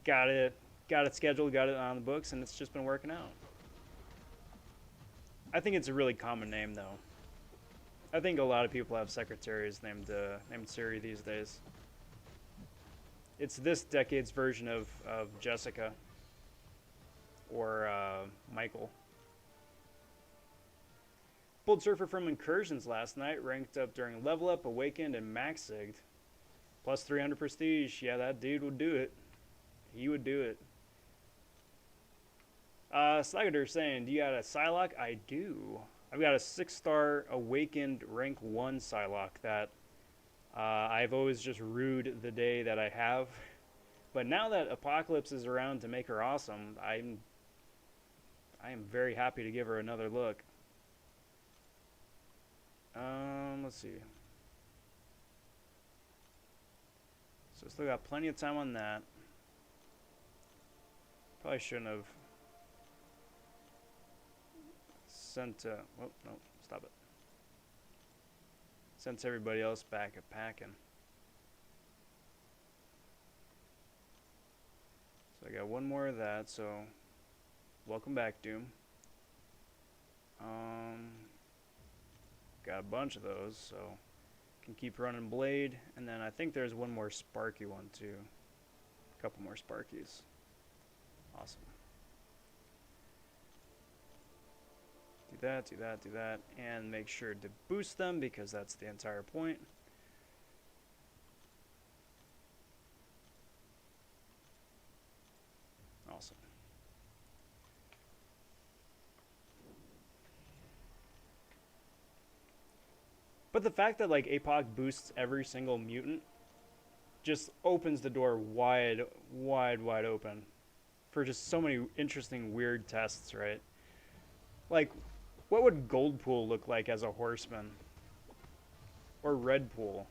got it scheduled, got it on the books, and it's just been working out. I think it's a really common name, though. I think a lot of people have secretaries named Siri these days. It's this decade's version of Jessica or Michael. Pulled Surfer from Incursions last night, ranked up during Level Up, Awakened, and Max-Sigged. Plus 300 prestige. Yeah, that dude would do it. He would do it. Slagadur saying, do you got a Psylocke? I do. I've got a 6-star Awakened rank 1 Psylocke that I've always just rued the day that I have. But now that Apocalypse is around to make her awesome, I am very happy to give her another look. Let's see. So still got plenty of time on that. Probably shouldn't have sent, oh, no, stop it. Sent everybody else back a packing. So I got one more of that, so welcome back, Doom. Got a bunch of those, so can keep running Blade, and then I think there's one more Sparky one too. A couple more Sparkies. Awesome. Do that, do that, do that, and make sure to boost them because that's the entire point. Awesome. But the fact that like APOC boosts every single mutant just opens the door wide open for just so many interesting weird tests, right? Like, what would Goldpool look like as a horseman? Or Redpool?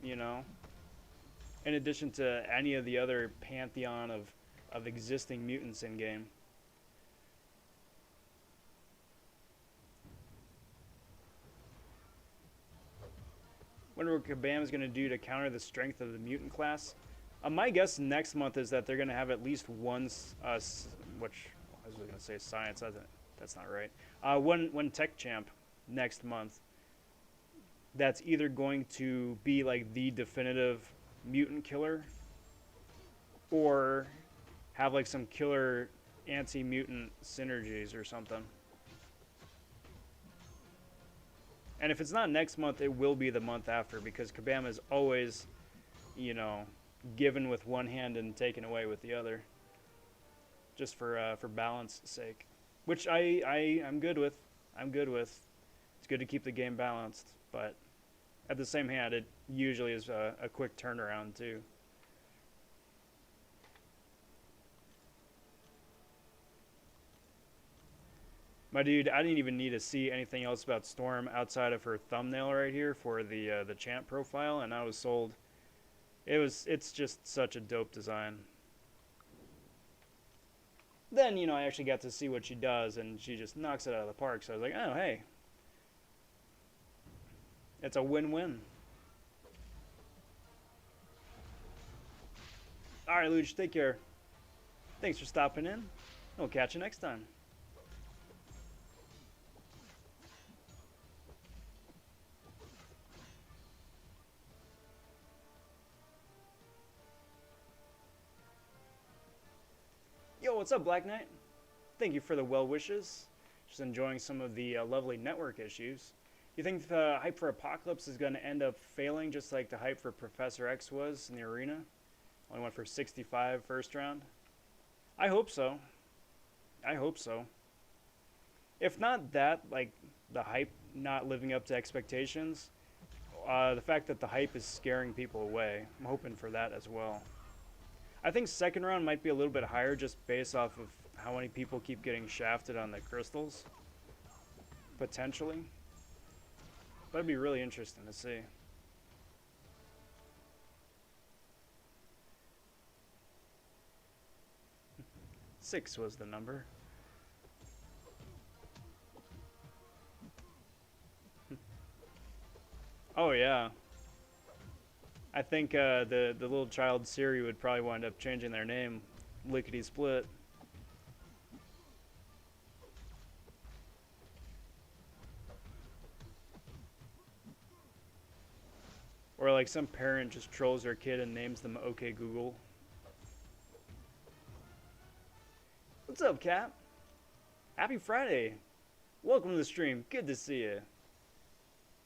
You know? In addition to any of the other pantheon of existing mutants in game. Wonder what Kabam is going to do to counter the strength of the mutant class. My guess next month is that they're going to have at least one, which I was going to say science, that's not right. One tech champ next month. That's either going to be like the definitive mutant killer, or have like some killer anti-mutant synergies or something. And if it's not next month, it will be the month after, because Kabam is always you know, given with one hand and taken away with the other, just for balance sake, which I'm good with. I'm good with. It's good to keep the game balanced, but at the same hand, it usually is a quick turnaround too. My dude, I didn't even need to see anything else about Storm outside of her thumbnail right here for the champ profile, and I was sold. It's just such a dope design. Then I actually got to see what she does, and she just knocks it out of the park. So I was like, oh hey, it's a win-win. All right, Luch, take care. Thanks for stopping in. We'll catch you next time. Yo, what's up, Black Knight? Thank you for the well wishes. Just enjoying some of the lovely network issues. You think the hype for Apocalypse is going to end up failing just like the hype for Professor X was in the arena? Only went for 65 first round. I hope so. I hope so. If not that, like the hype not living up to expectations, the fact that the hype is scaring people away, I'm hoping for that as well. I think second round might be a little bit higher just based off of how many people keep getting shafted on the crystals. Potentially. But it'd be really interesting to see. Six was the number. Oh yeah. I think the little child Siri would probably wind up changing their name, lickety split. Or like some parent just trolls their kid and names them OK Google. What's up, Cap? Happy Friday. Welcome to the stream. Good to see you.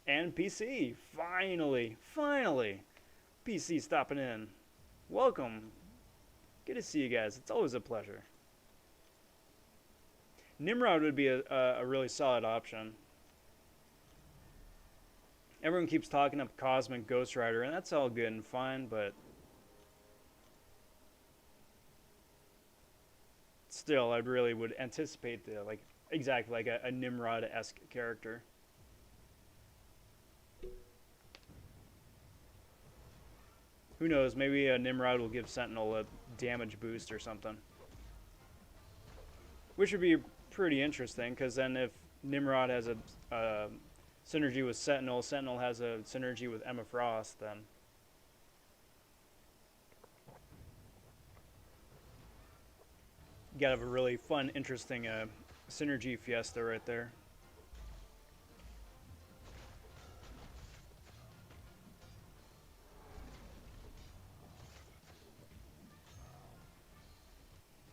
And PC. Finally. PC stopping in. Welcome. Good to see you guys. It's always a pleasure. Nimrod would be a really solid option. Everyone keeps talking up Cosmic Ghost Rider, and that's all good and fine, but still, I really would anticipate exactly like a Nimrod-esque character. Who knows? Maybe Nimrod will give Sentinel a damage boost or something, which would be pretty interesting. Because then, if Nimrod has a synergy with Sentinel, Sentinel has a synergy with Emma Frost, then you gotta have a really fun, interesting synergy fiesta right there.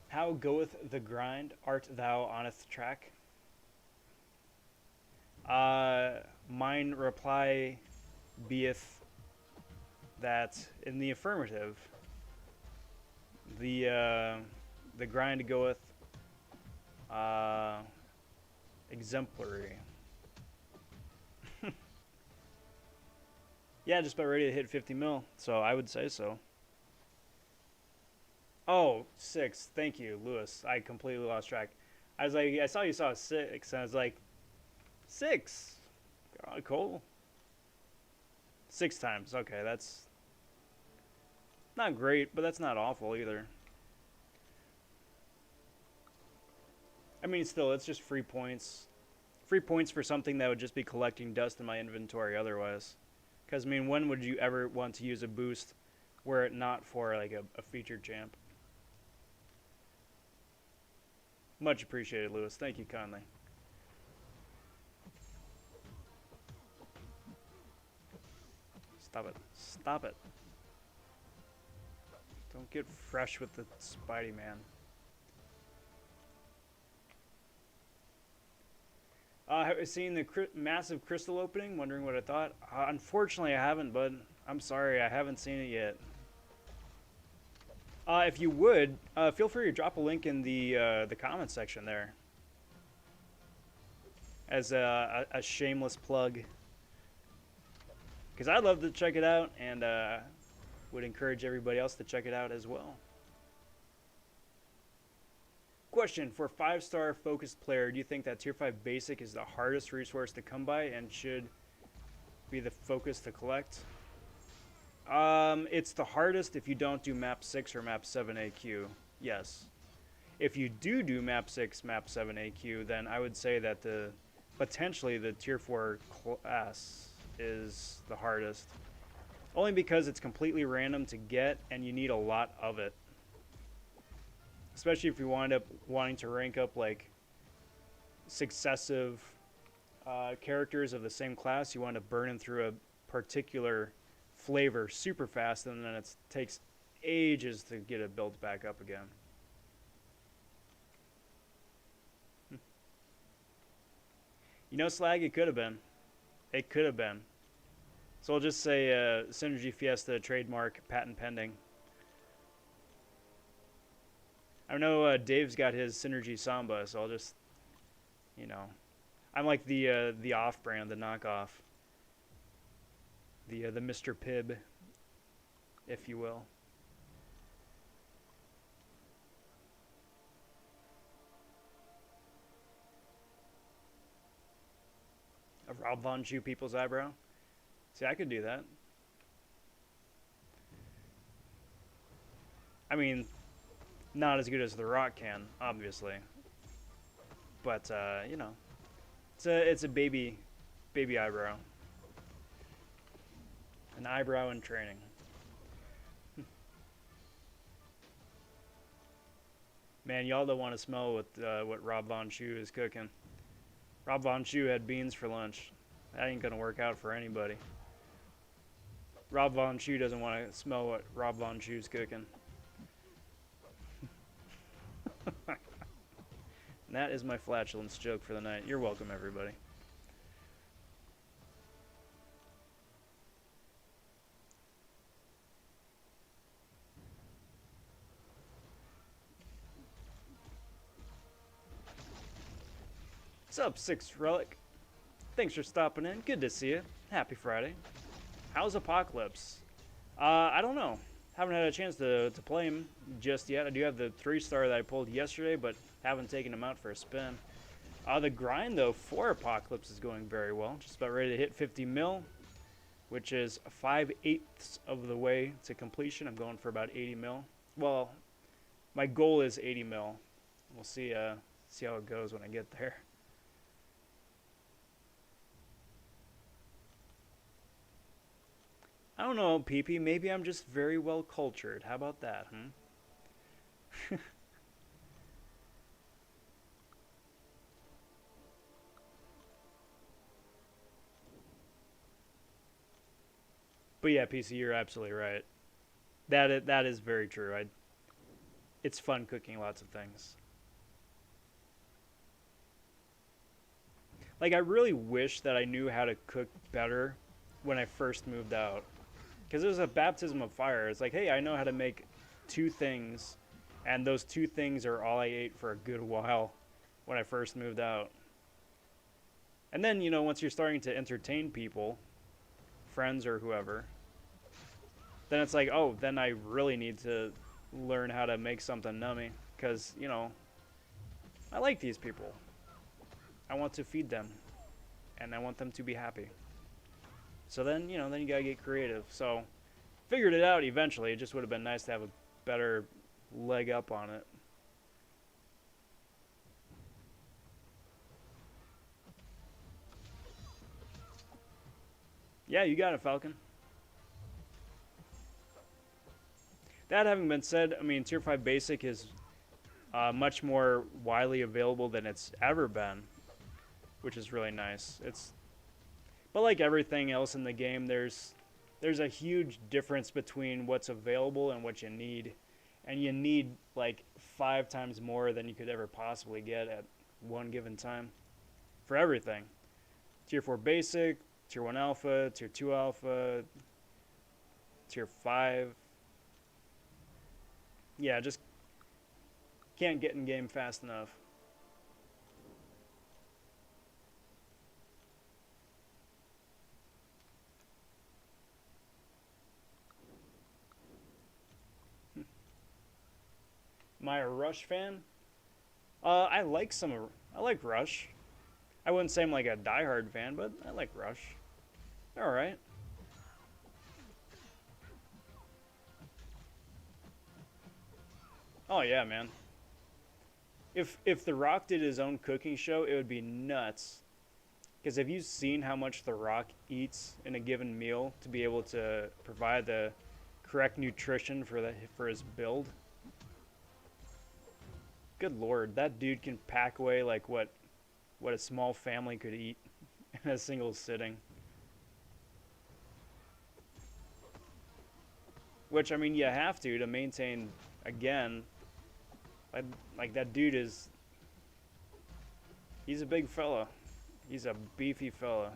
How goeth the grind? Art thou honest track? Mine reply beeth that in the affirmative. The grind goeth exemplary. Yeah, just about ready to hit 50 mil, so I would say so. Oh, 6. Thank you, Lewis. I completely lost track. I was like, I saw you saw 6, and I was like, 6. Oh, cool. 6 times. Okay, that's not great, but that's not awful either. I mean, still, it's just free points. Free points for something that would just be collecting dust in my inventory otherwise. Because, I mean, when would you ever want to use a boost were it not for, like, a featured champ? Much appreciated, Lewis. Thank you kindly. Stop it. Stop it. Don't get fresh with the Spidey Man. Have you seen the massive crystal opening? Wondering what I thought? Unfortunately, I haven't, bud. I'm sorry, I haven't seen it yet. If you would, feel free to drop a link in the comment section there as a shameless plug, because I'd love to check it out and would encourage everybody else to check it out as well. Question: for 5-star focused player, do you think that Tier 5 Basic is the hardest resource to come by and should be the focus to collect? It's the hardest if you don't do Map 6 or Map 7 AQ, yes. If you do Map 6, Map 7 AQ, then I would say that potentially the Tier 4 class is the hardest. Only because it's completely random to get and you need a lot of it. Especially if you wind up wanting to rank up like successive characters of the same class, you wind up burning through a particular flavor super fast, and then it takes ages to get it built back up again. You know, Slag, it could have been. It could have been. So I'll just say Synergy Fiesta trademark patent pending. I know Dave's got his Synergy Samba, so I'll just, you know, I'm like the off-brand, the knockoff, the Mr. Pibb, if you will. A Rob vonShoe people's eyebrow. See, I could do that. I mean, not as good as The Rock can, obviously. But you know, it's a baby eyebrow. An eyebrow in training. Man, y'all don't want to smell what Rob vonShoe is cooking. Rob vonShoe had beans for lunch. That ain't gonna work out for anybody. Rob vonShoe doesn't want to smell what Rob vonShoe's cooking. And that is my flatulence joke for the night. You're welcome, everybody. What's up, Sixth Relic? Thanks for stopping in. Good to see you. Happy Friday. How's Apocalypse? I don't know. Haven't had a chance to play him just yet. I do have the 3-star that I pulled yesterday, but haven't taken him out for a spin. The grind, though, for Apocalypse is going very well. Just about ready to hit 50 mil, which is 5/8 of the way to completion. I'm going for about 80 mil. Well, my goal is 80 mil. We'll see how it goes when I get there. I don't know, PP. Maybe I'm just very well cultured. How about that, But yeah, PC, you're absolutely right. That is very true. It's fun cooking lots of things. Like, I really wish that I knew how to cook better when I first moved out. Because it was a baptism of fire. It's like, hey, I know how to make 2 things, and those 2 things are all I ate for a good while when I first moved out. And then, you know, once you're starting to entertain people, friends or whoever, then it's like, oh, then I really need to learn how to make something nummy. Because, you know, I like these people. I want to feed them, and I want them to be happy. So then, you know, then you gotta get creative. So, figured it out eventually. It just would have been nice to have a better leg up on it. Yeah, you got it, Falcon. That having been said, I mean, Tier 5 Basic is much more widely available than it's ever been, which is really nice. But like everything else in the game, there's a huge difference between what's available and what you need. And you need like 5 times more than you could ever possibly get at one given time for everything. Tier 4 Basic, Tier 1 Alpha, Tier 2 Alpha, tier 5. Yeah, just can't get in game fast enough. Am I a Rush fan? I like I like Rush. I wouldn't say I'm like a diehard fan, but I like Rush. They're all right. Oh yeah, man. If The Rock did his own cooking show, it would be nuts. Because have you seen how much The Rock eats in a given meal to be able to provide the correct nutrition for his build? Good lord, that dude can pack away like what a small family could eat in a single sitting. Which I mean, you have to maintain. Again, like, like that dude is. He's a big fella. He's a beefy fella.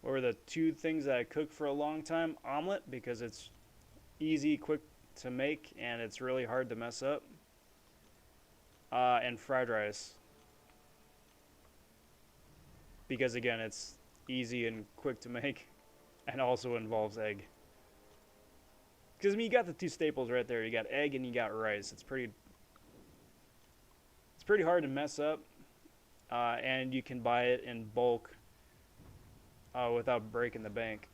What were the two things that I cooked for a long time? Omelet, because it's easy, quick to make, and it's really hard to mess up. And fried rice, because again, it's easy and quick to make, and also involves egg. Because I mean, you got the two staples right there. You got egg and you got rice. It's pretty hard to mess up, and you can buy it in bulk without breaking the bank.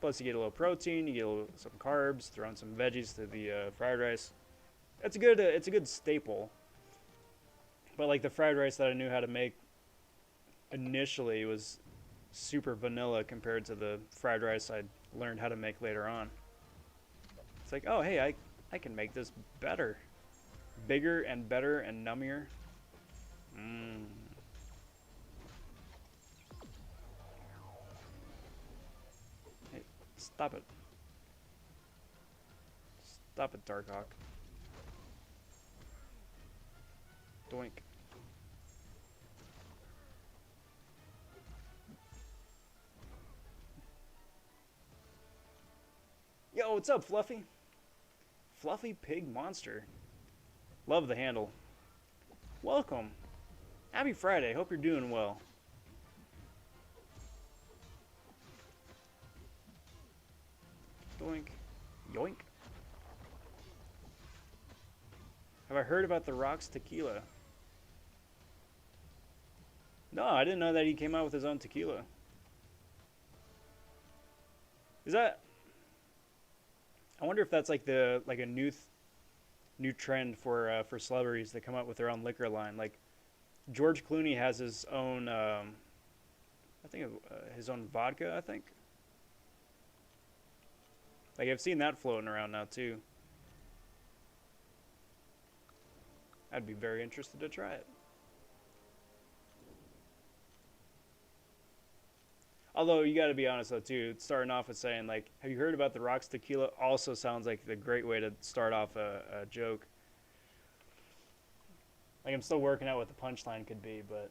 Plus, you get a little protein, you get some carbs, throw in some veggies to the fried rice. It's a good staple. But like the fried rice that I knew how to make initially was super vanilla compared to the fried rice I learned how to make later on. It's like, oh hey, I can make this better, bigger and better and nummier. Mmm. Hey, stop it. Stop it, Darkhawk. Doink. Yo, what's up, Fluffy? Fluffy Pig Monster. Love the handle. Welcome. Happy Friday. Hope you're doing well. Doink. Yoink. Have I heard about the Rock's tequila? No, I didn't know that he came out with his own tequila. Is that? I wonder if that's like a new trend for celebrities that come out with their own liquor line. Like George Clooney has his own, I think his own vodka. I think. Like I've seen that floating around now too. I'd be very interested to try it. Although you got to be honest though too, starting off with saying like, "Have you heard about the Rock's tequila?" Also sounds like the great way to start off a joke. Like I'm still working out what the punchline could be, but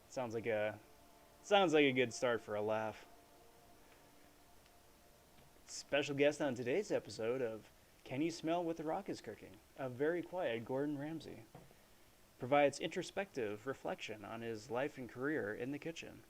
it sounds like a good start for a laugh. Special guest on today's episode of "Can You Smell What the Rock Is Cooking?" A very quiet Gordon Ramsay provides introspective reflection on his life and career in the kitchen.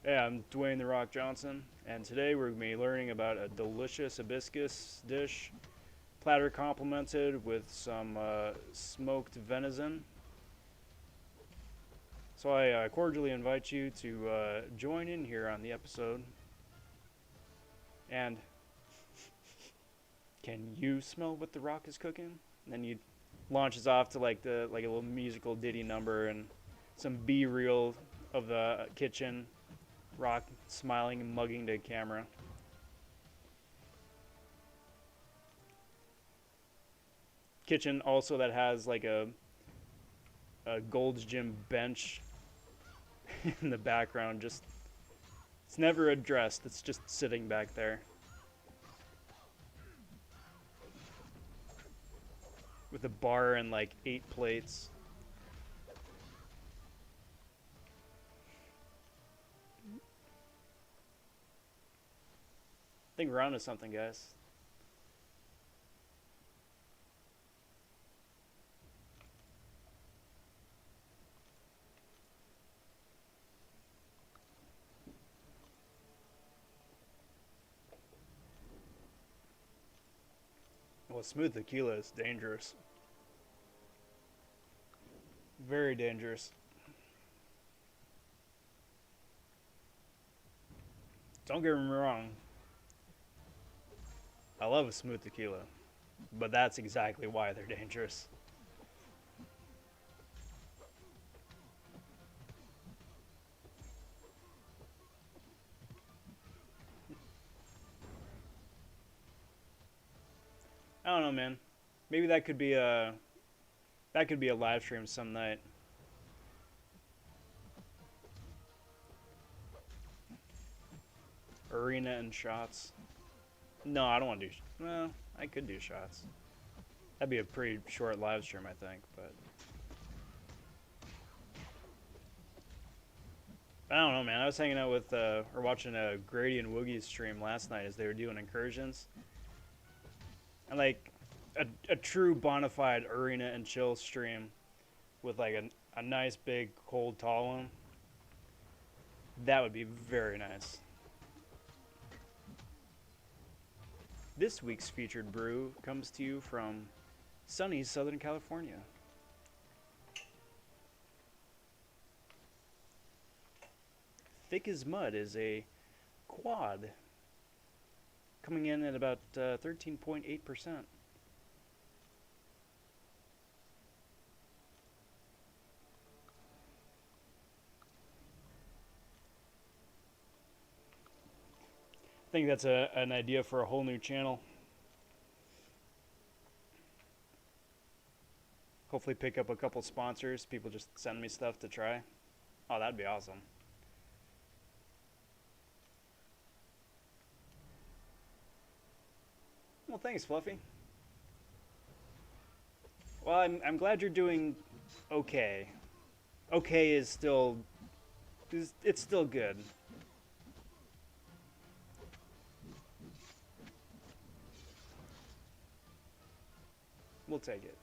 Yeah, I'm Dwayne The Rock Johnson, and today we're going to be learning about a delicious hibiscus dish, platter complemented with some smoked venison. So I cordially invite you to join in here on the episode. And can you smell what the Rock is cooking? And then he launches off to like a little musical ditty number and some B-reel of the kitchen. Rock smiling and mugging to camera. Kitchen also that has like a a Gold's Gym bench in the background. Just it's never addressed. It's just sitting back there with a bar and like 8 plates. I think we're on to something, guys. Well, smooth tequila is dangerous. Very dangerous. Don't get me wrong. I love a smooth tequila, but that's exactly why they're dangerous. I don't know, man. Maybe that could be a live stream some night. Arena and shots. No, I don't want to do. Well, I could do shots. That'd be a pretty short live stream, I think. But I don't know, man. I was hanging out with or watching a Grady and Woogie's stream last night as they were doing incursions, and like a true bona fide arena and chill stream with like a nice big cold tall one. That would be very nice. This week's featured brew comes to you from sunny Southern California. Thick as Mud is a quad, coming in at about 13.8%. I think that's an idea for a whole new channel. Hopefully pick up a couple sponsors. People just send me stuff to try. Oh, that'd be awesome. Well, thanks, Fluffy. Well, I'm glad you're doing okay. Okay is still... It's still good. We'll take it.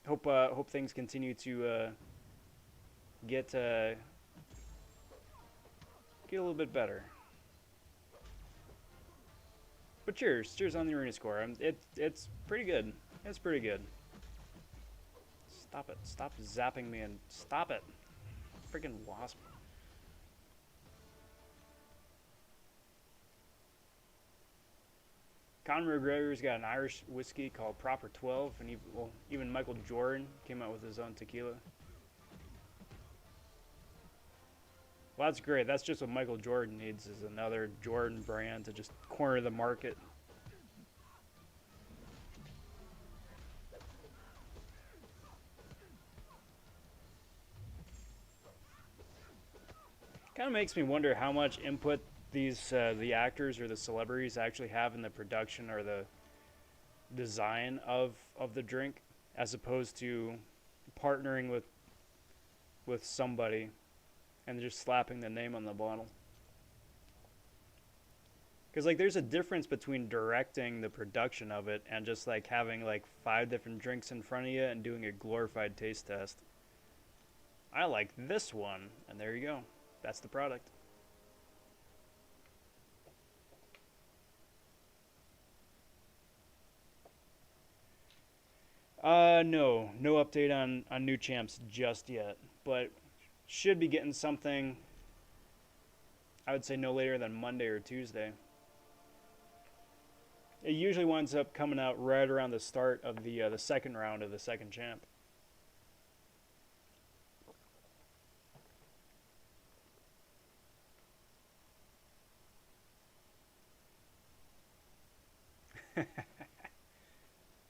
Hope things continue to get a little bit better. But cheers on the arena score. It's pretty good. It's pretty good. Stop it! Stop zapping me and stop it! Freaking wasp. Conor McGregor's got an Irish whiskey called Proper 12, and even Michael Jordan came out with his own tequila. Well, that's great. That's just what Michael Jordan needs, is another Jordan brand to just corner the market. Kind of makes me wonder how much input these the actors or the celebrities actually have in the production or the design of the drink, as opposed to partnering with somebody and just slapping the name on the bottle. Because like there's a difference between directing the production of it and just like having like 5 different drinks in front of you and doing a glorified taste test. I like this one, and there you go. That's the product. No update on new champs just yet, but should be getting something, I would say no later than Monday or Tuesday. It usually winds up coming out right around the start of the second round of the second champ.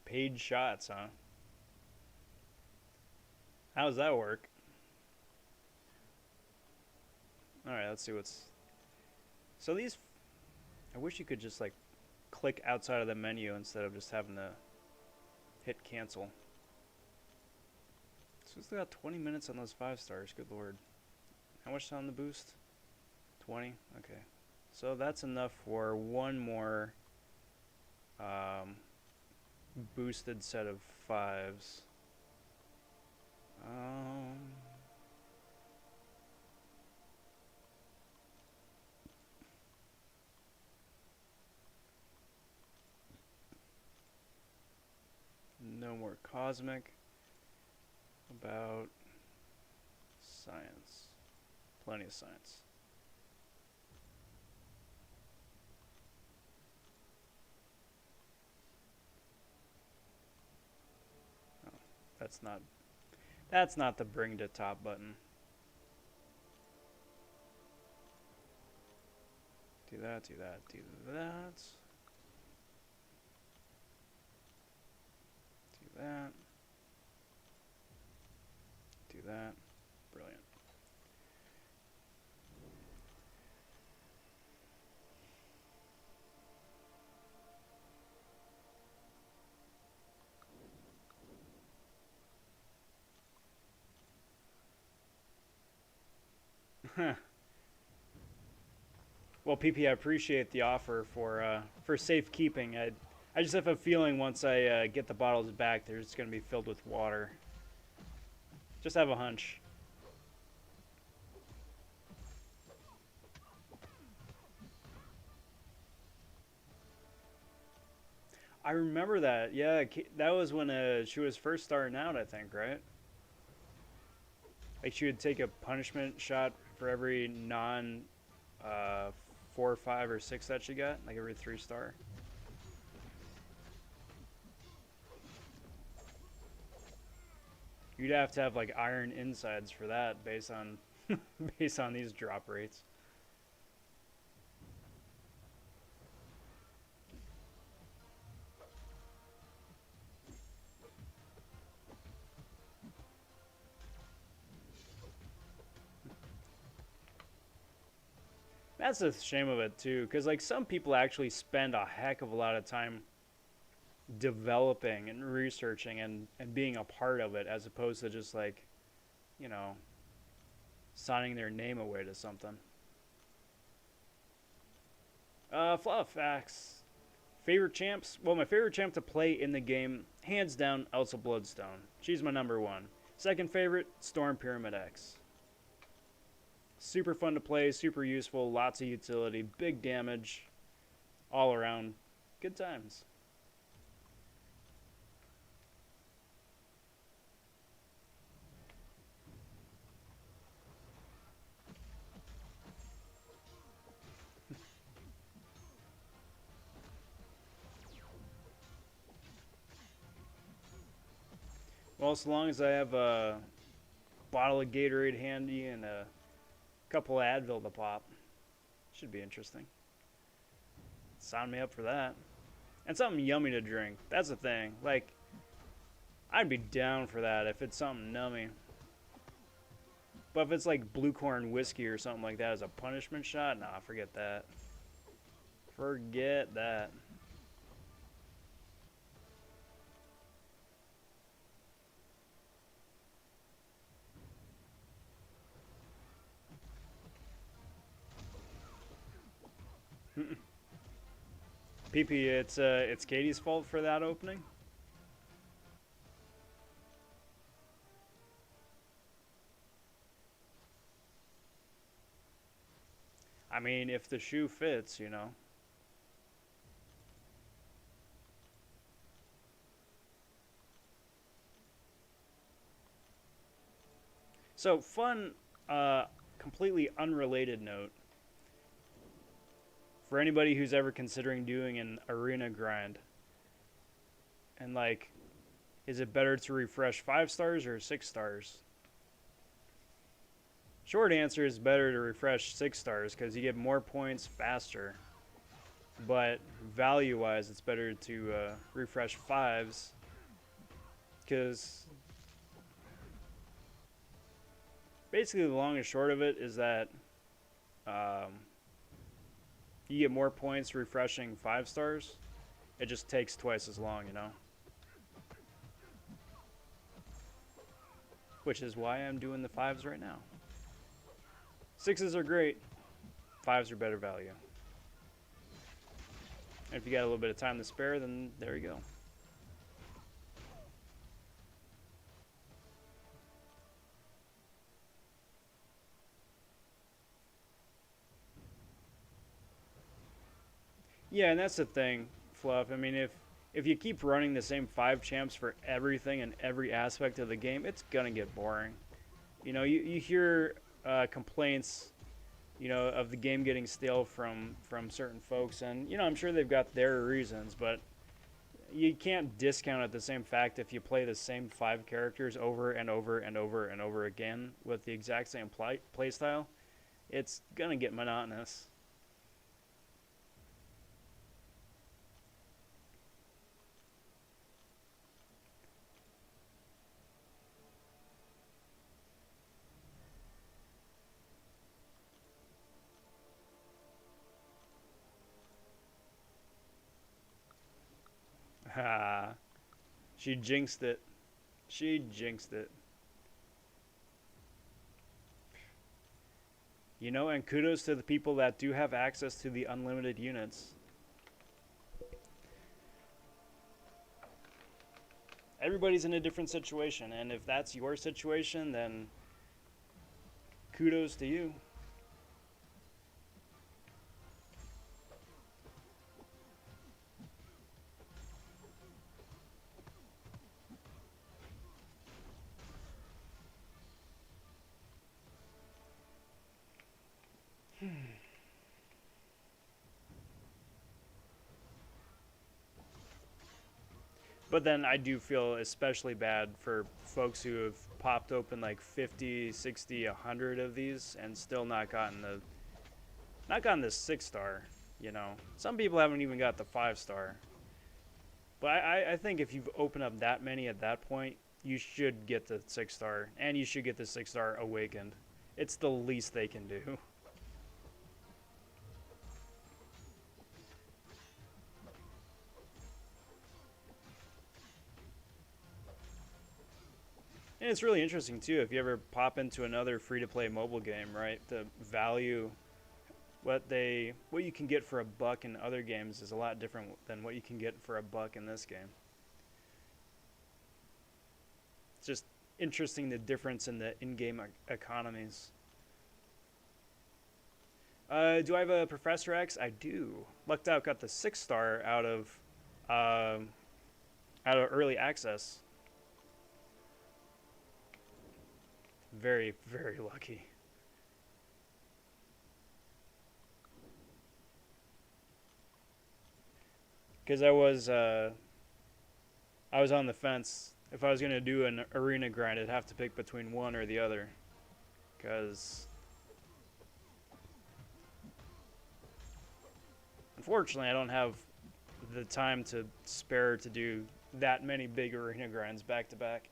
Paid shots, huh? How does that work? Alright, let's see what's... So these... I wish you could just, like, click outside of the menu instead of just having to hit cancel. So we still got 20 minutes on those 5 stars, good lord. How much on the boost? 20? Okay. So that's enough for one more boosted set of 5s. No more cosmic. About science. Plenty of science. Oh, that's not the bring to top button. Do that, do that, do that. Do that. Do that. Brilliant. Well, PP, I appreciate the offer for safekeeping. I just have a feeling once I get the bottles back, they're just going to be filled with water. Just have a hunch. I remember that. Yeah, that was when she was first starting out, I think, right? Like she would take a punishment shot for every non 4, 5, or 6 that she got, like every 3 star. You'd have to have like iron insides for that, based on based on these drop rates. That's the shame of it too, because like some people actually spend a heck of a lot of time developing and researching and being a part of it, as opposed to just like, you know, signing their name away to something. Fluff asks, favorite champs? Well, my favorite champ to play in the game, hands down, Elsa Bloodstone. She's my #1. Second favorite, Storm Pyramid X. Super fun to play, super useful, lots of utility, big damage, all around. Good times. Well, as long as I have a bottle of Gatorade handy and a couple of Advil to pop, should be interesting. Sign me up for that. And something yummy to drink. That's the thing. Like, I'd be down for that if it's something nummy. But if it's like blue corn whiskey or something like that as a punishment shot, nah, forget that. Forget that. PP, it's Katie's fault for that opening. I mean, if the shoe fits, you know. So, fun, completely unrelated note. For anybody who's ever considering doing an arena grind, and like, is it better to refresh 5 stars or 6 stars? Short answer is better to refresh 6 stars because you get more points faster. But value-wise, it's better to refresh 5s because Basically, the long and short of it is that um, you get more points refreshing 5 stars. It just takes twice as long, you know? Which is why I'm doing the 5s right now. 6s are great. 5s are better value. And if you got a little bit of time to spare, then there you go. Yeah, and that's the thing, Fluff. I mean, if you keep running the same 5 champs for everything and every aspect of the game, it's gonna get boring. You know, you hear complaints, you know, of the game getting stale from certain folks, and you know, I'm sure they've got their reasons, but you can't discount it the same fact if you play the same 5 characters over and over and over and over again with the exact same play style. It's gonna get monotonous. Ha! She jinxed it. She jinxed it. You know, and kudos to the people that do have access to the unlimited units. Everybody's in a different situation, and if that's your situation, then kudos to you. But then I do feel especially bad for folks who have popped open like 50, 60, 100 of these and still not gotten the 6 star, you know. Some people haven't even got the 5 star. But I think if you've opened up that many at that point, you should get the 6 star, and you should get the 6 star awakened. It's the least they can do. And it's really interesting too if you ever pop into another free-to-play mobile game, right? The value what you can get for $1 in other games is a lot different than what you can get for $1 in this game. It's just interesting the difference in the in-game economies. Do I have a Professor X? I do. Lucked out, got the 6 star um, out of early access. Very, very lucky. Because I was on the fence. If I was gonna do an arena grind, I'd have to pick between one or the other. Because unfortunately, I don't have the time to spare to do that many big arena grinds back to back.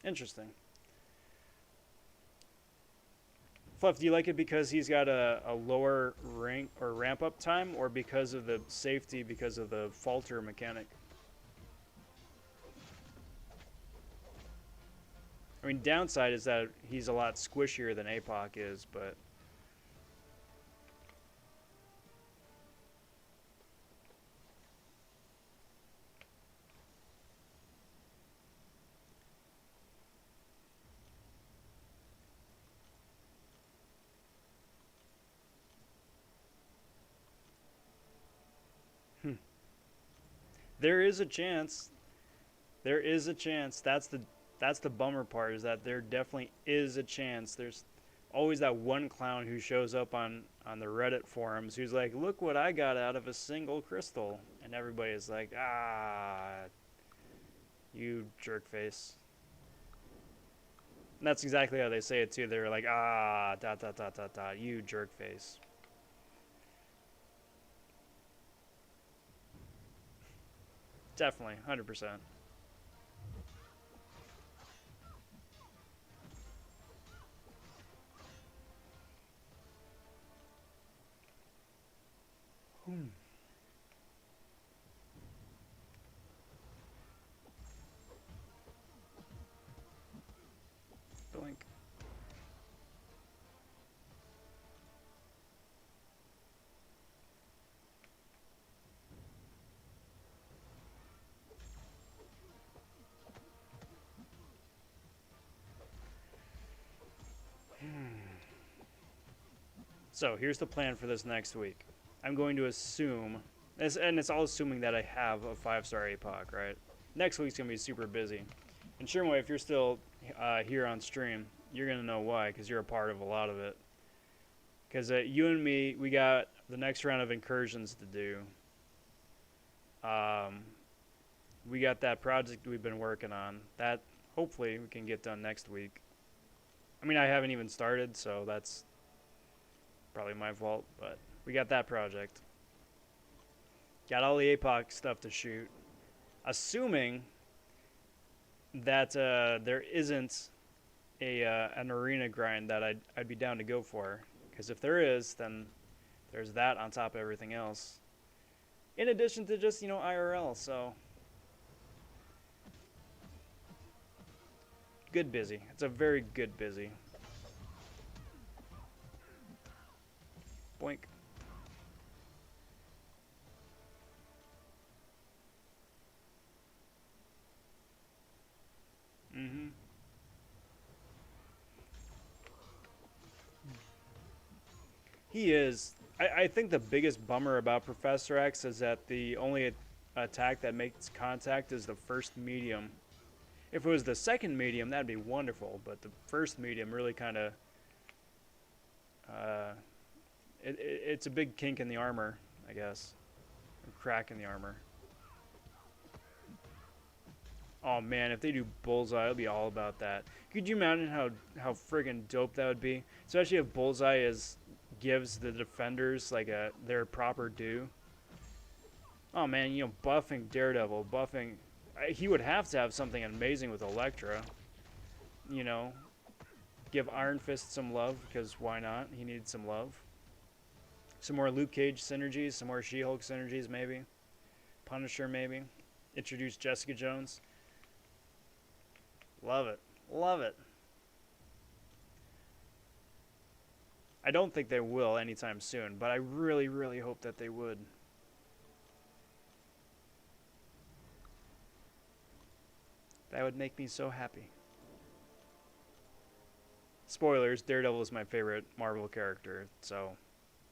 Interesting. Fluff, do you like it because he's got a lower rank or ramp up time, or because of the safety, because of the falter mechanic? I mean, downside is that he's a lot squishier than APOC is, but there is a chance. There is a chance. That's the bummer part, is that there definitely is a chance. There's always that one clown who shows up on the Reddit forums who's like, "Look what I got out of a single crystal," and everybody's like, "Ah, you jerk face." And that's exactly how they say it too. They're like, ah, dot, dot, dot, dot, dot, you jerk face. Definitely, 100%. Hmm. Blink. So here's the plan for this next week. I'm going to assume, and it's all assuming that I have a 5-star APOC, right? Next week's going to be super busy. And Shermway, if you're still here on stream, you're going to know why, because you're a part of a lot of it. Because you and me, we got the next round of incursions to do. We got that project we've been working on. That hopefully we can get done next week. I mean, I haven't even started, so that's probably my fault, but we got that project. Got all the APOC stuff to shoot. Assuming that there isn't an arena grind that I'd be down to go for. Because if there is, then there's that on top of everything else. In addition to just, IRL, so. Good busy. It's a very good busy. Boink. Mm-hmm. He is. I think the biggest bummer about Professor X is that the only attack that makes contact is the first medium. If it was the second medium, that'd be wonderful, but the first medium really kind of... it's a big kink in the armor, I guess. A crack in the armor. Oh man, if they do Bullseye, I'll be all about that. Could you imagine how friggin' dope that would be? Especially if Bullseye gives the defenders like their proper due. Oh man, buffing Daredevil, buffing... he would have to have something amazing with Elektra. Give Iron Fist some love, because why not? He needs some love. Some more Luke Cage synergies, some more She-Hulk synergies maybe. Punisher maybe. Introduce Jessica Jones. Love it. Love it. I don't think they will anytime soon, but I really, really hope that they would. That would make me so happy. Spoilers, Daredevil is my favorite Marvel character, so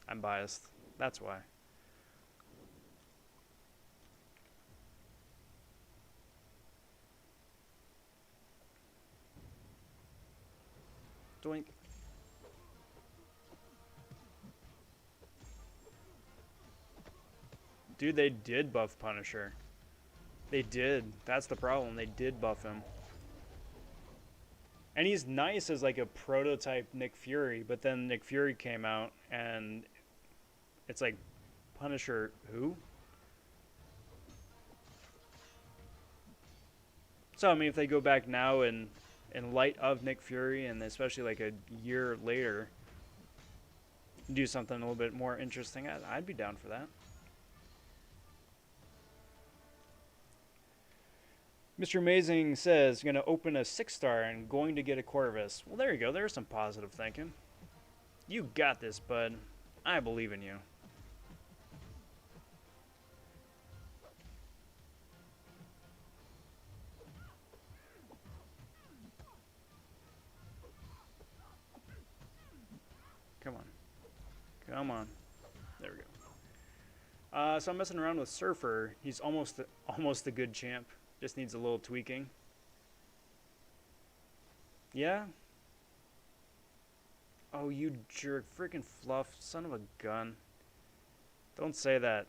I'm biased. That's why. Doink. Dude, they did buff Punisher. They did. That's the problem. They did buff him. And he's nice as like a prototype Nick Fury, but then Nick Fury came out and it's like, Punisher who? So I mean, if they go back now in light of Nick Fury, and especially like a year later, do something a little bit more interesting, I'd be down for that. Mr. Amazing says, going to open a 6-star and going to get a Corvus. Well, there you go. There's some positive thinking. You got this, bud. I believe in you. Come on. Come on. There we go. So I'm messing around with Surfer. He's almost a good champ. Just needs a little tweaking. Yeah? Oh, you jerk. Freaking Fluff. Son of a gun. Don't say that.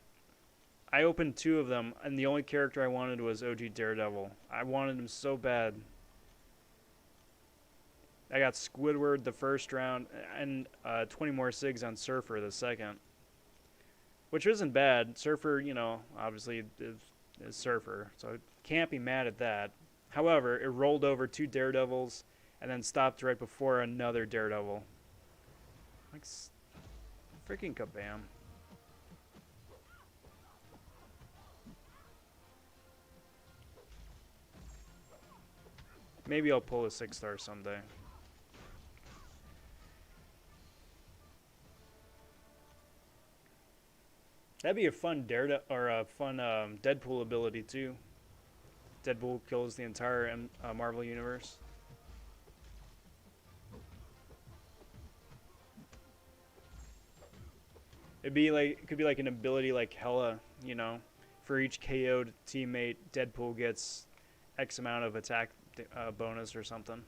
I opened 2 of them, and the only character I wanted was OG Daredevil. I wanted him so bad. I got Squidward the first round, and 20 more SIGs on Surfer the second. Which isn't bad. Surfer, you know, obviously is Surfer, so can't be mad at that. However, it rolled over 2 Daredevils and then stopped right before another Daredevil. Like, freaking kabam. Maybe I'll pull a 6-star someday. That'd be a fun Daredevil or a fun Deadpool ability too. Deadpool kills the entire Marvel universe. It could be like an ability like Hela, you know, for each KO'd teammate, Deadpool gets X amount of attack bonus or something.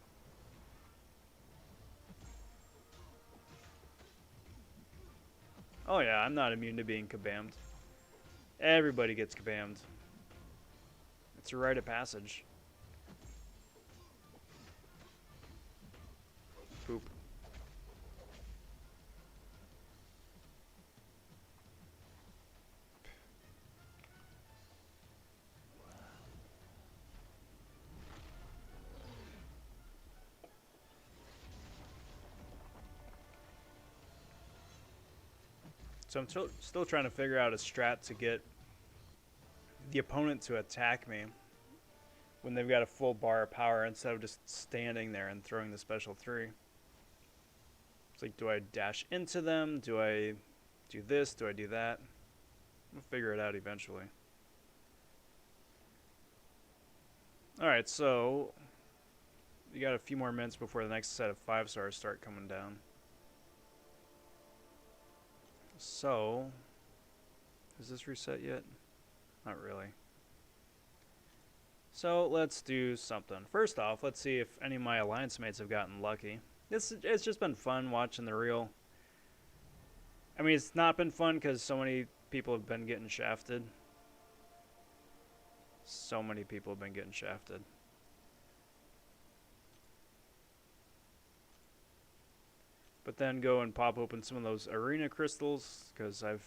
Oh yeah, I'm not immune to being kabammed. Everybody gets kabammed. It's a rite of passage. Poop. So I'm still trying to figure out a strat to get the opponent to attack me when they've got a full bar of power instead of just standing there and throwing the special 3. It's like, do I dash into them? Do I do this? Do I do that? We'll figure it out eventually. Alright, so we got a few more minutes before the next set of 5-stars start coming down. So, is this reset yet? Not really. So let's do something. First off, let's see if any of my alliance mates have gotten lucky. It's just been fun watching the reel. I mean, it's not been fun because so many people have been getting shafted. So many people have been getting shafted. But then go and pop open some of those arena crystals because I've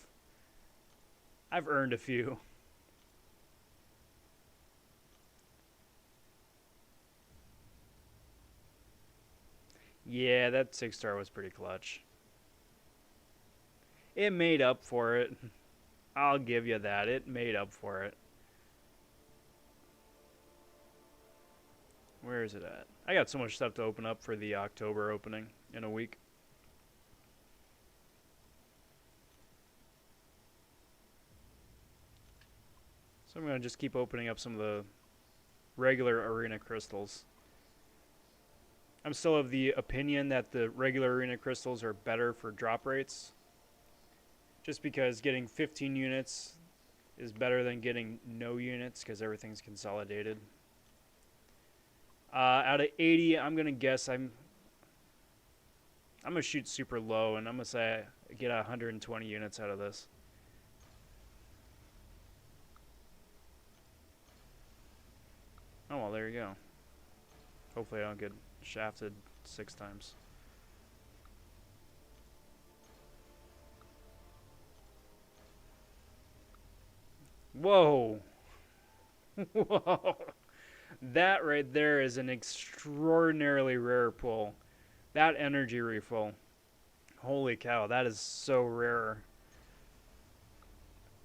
earned a few. Yeah, that 6-star was pretty clutch. It made up for it. I'll give you that. It made up for it. Where is it at? I got so much stuff to open up for the October opening in a week. So I'm going to just keep opening up some of the regular arena crystals. I'm still of the opinion that the regular arena crystals are better for drop rates. Just because getting 15 units is better than getting no units because everything's consolidated. Out of 80, I'm going to guess I'm going to shoot super low, and I'm going to say I get 120 units out of this. Oh, well, there you go. Hopefully I don't get shafted 6 times. Whoa. Whoa. That right there is an extraordinarily rare pull. That energy refill. Holy cow, that is so rare.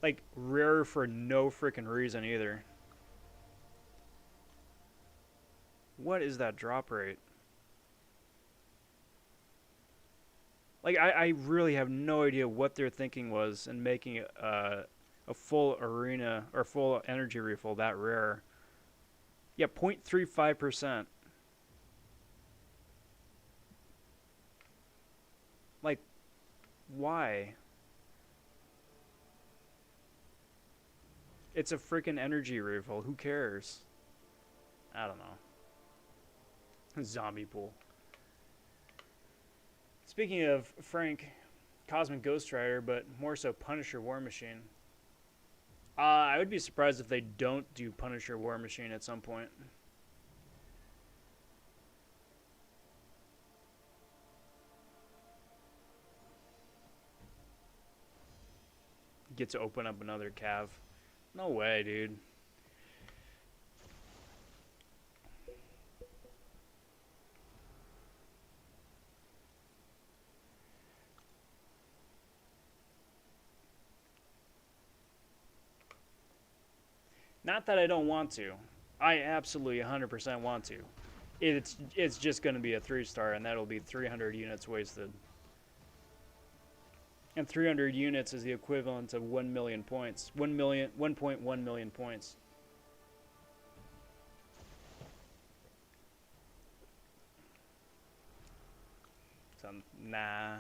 Like, rare for no freaking reason either. What is that drop rate? Like, I really have no idea what their thinking was in making a full arena or full energy refill that rare. Yeah, 0.35%. Like, why? It's a freaking energy refill. Who cares? I don't know. Zombie pool. Speaking of Frank, Cosmic Ghost Rider, but more so Punisher War Machine. I would be surprised if they don't do Punisher War Machine at some point. get to open up another cav. No way, dude. Not that I don't want to. I absolutely 100% want to. It's just going to be a 3-star, and that'll be 300 units wasted. And 300 units is the equivalent of 1 million points. 1.1 million points. So, nah.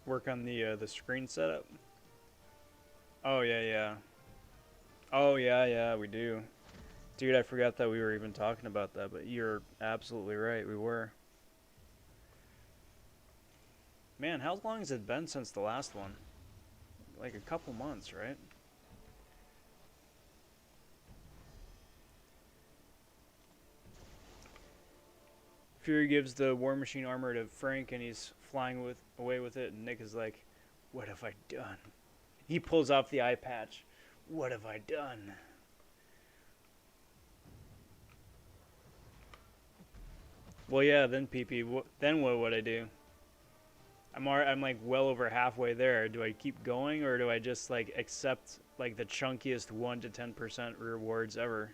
Work on the screen setup. Oh yeah, yeah. Oh yeah, yeah, we do. Dude, I forgot that we were even talking about that, but you're absolutely right, we were. Man, how long has it been since the last one? Like a couple months, right? Fury gives the War Machine armor to Frank, and he's flying away with it, and Nick is like, what have I done? He pulls off the eye patch. What have I done? Well, yeah, then PP, then what would I do? I'm like well over halfway there. Do I keep going, or do I just like accept like the chunkiest 1 to 10% rewards ever?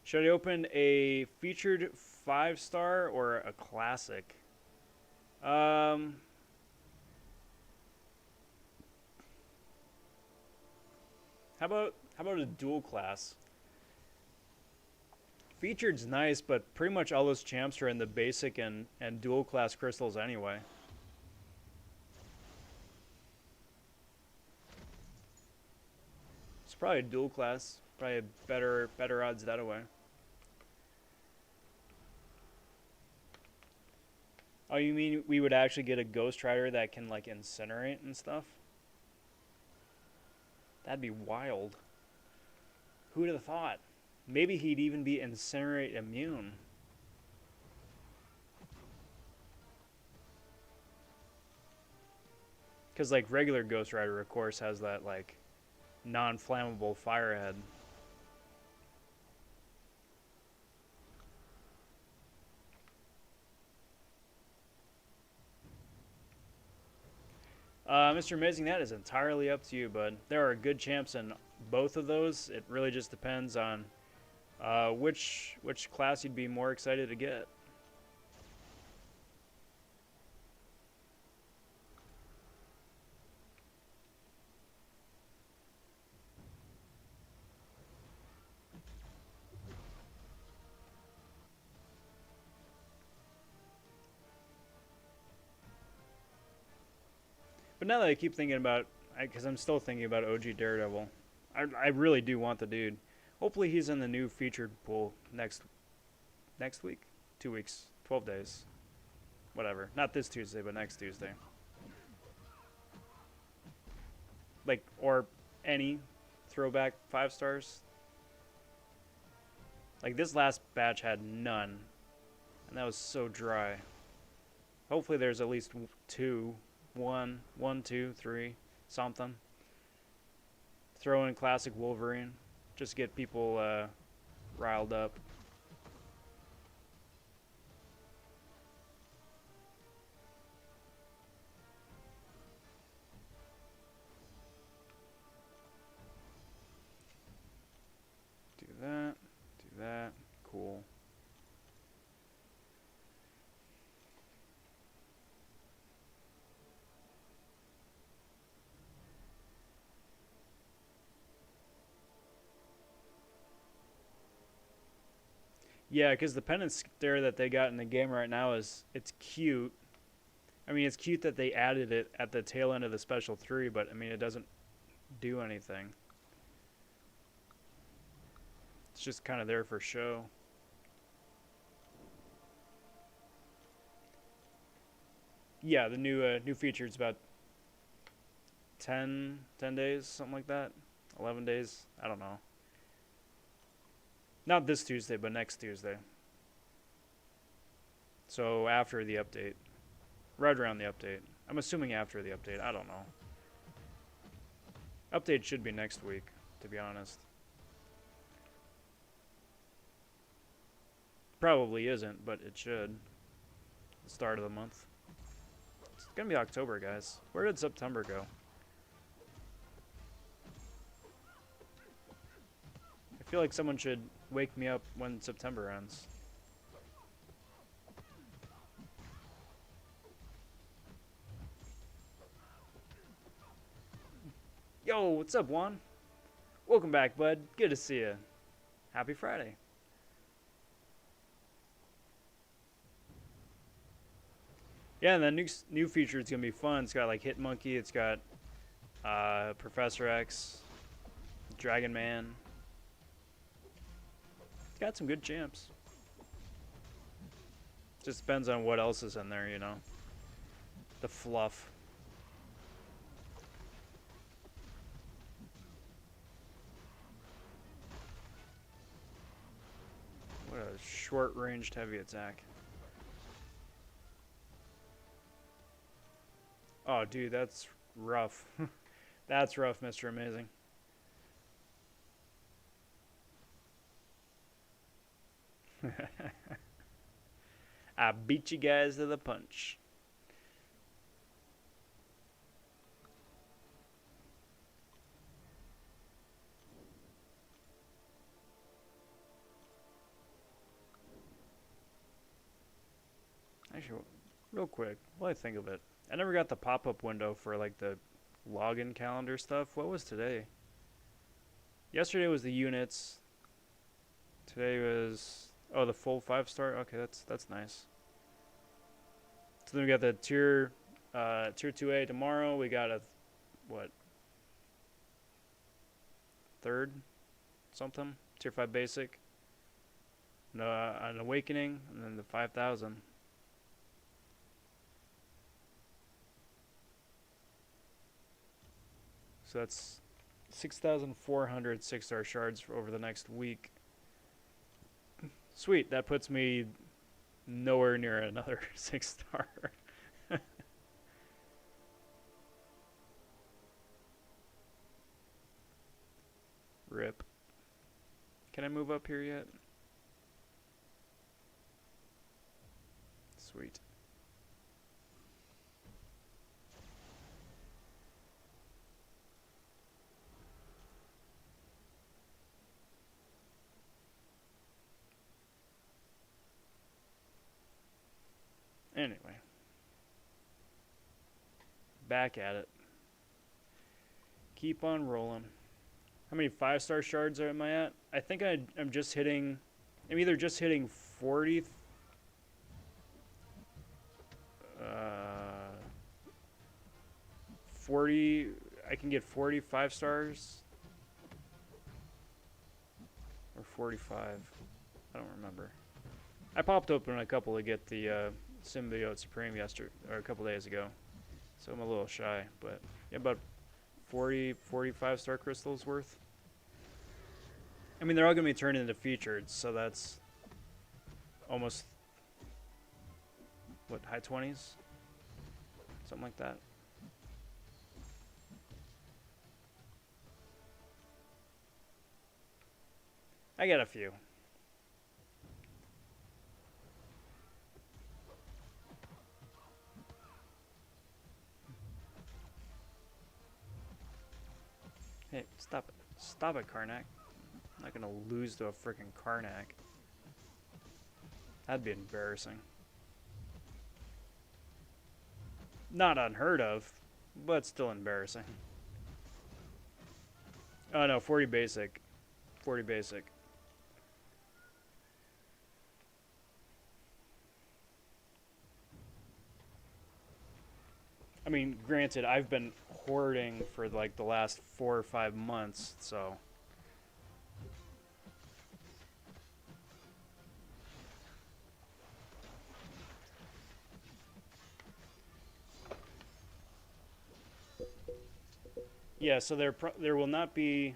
Should I open a featured 5-star or a classic? How about a dual class? Featured's nice, but pretty much all those champs are in the basic and dual class crystals anyway. It's probably a dual class. Probably better odds that way. Oh, you mean we would actually get a Ghost Rider that can like incinerate and stuff? That'd be wild. Who'd have thought? Maybe he'd even be incinerate immune. Because like regular Ghost Rider, of course, has that like non-flammable firehead. Mr. Amazing, that is entirely up to you, bud. There are good champs in both of those. It really just depends on which class you'd be more excited to get. But now that I keep thinking about, because I'm still thinking about OG Daredevil, I really do want the dude. Hopefully he's in the new featured pool next week, 2 weeks, 12 days, whatever. Not this Tuesday, but next Tuesday. Like, or any throwback 5-stars. Like this last batch had none, and that was so dry. Hopefully there's at least 2. 1, 2, 3, something. Throw in classic Wolverine, just get people riled up. Do that, cool. Yeah, because the penance there that they got in the game right now it's cute. I mean, it's cute that they added it at the tail end of the special 3, but I mean, it doesn't do anything. It's just kind of there for show. Yeah, the new feature is about 10 days, something like that. 11 days, I don't know. Not this Tuesday, but next Tuesday. So after the update. Right around the update. I'm assuming after the update. I don't know. Update should be next week, to be honest. Probably isn't, but it should. The start of the month. It's gonna be October, guys. Where did September go? I feel like someone should wake me up when September ends. Yo, what's up, Juan? Welcome back, bud. Good to see you. Happy Friday. Yeah, and the new feature is gonna be fun. It's got like Hit Monkey. It's got Professor X, Dragon Man. It's got some good champs. Just depends on what else is in there, you know. The fluff. What a short-ranged heavy attack. Oh, dude, that's rough. That's rough, Mr. Amazing. I beat you guys to the punch. Actually, real quick, while I think of it, I never got the pop-up window for like the login calendar stuff. What was today? Yesterday was the units. Today was the full 5-star. Okay, that's nice. So then we got the tier 2A tomorrow. We got a what? Third something. Tier 5 basic. No, an awakening, and then the 5,000. So that's 6,400 6-star shards for over the next week. Sweet, that puts me nowhere near another 6-star. Rip. Can I move up here yet? Sweet. Anyway. Back at it. Keep on rolling. How many 5-star shards am I at? I think I'm just hitting... I'm either just hitting 40... 40... I can get 40 5-stars. Or 45. I don't remember. I popped open a couple to get the Symbiote Supreme yesterday, or a couple days ago. So I'm a little shy, but yeah, about 40, 45-star crystals worth. I mean, they're all going to be turned into featured, so that's almost, what, high 20s? Something like that. I got a few. Hey, stop it. Stop it, Karnak. I'm not gonna lose to a freaking Karnak. That'd be embarrassing. Not unheard of, but still embarrassing. Oh no, 40 basic. 40 basic. I mean, granted, I've been hoarding for like the last 4 or 5 months, so... Yeah, so there will not be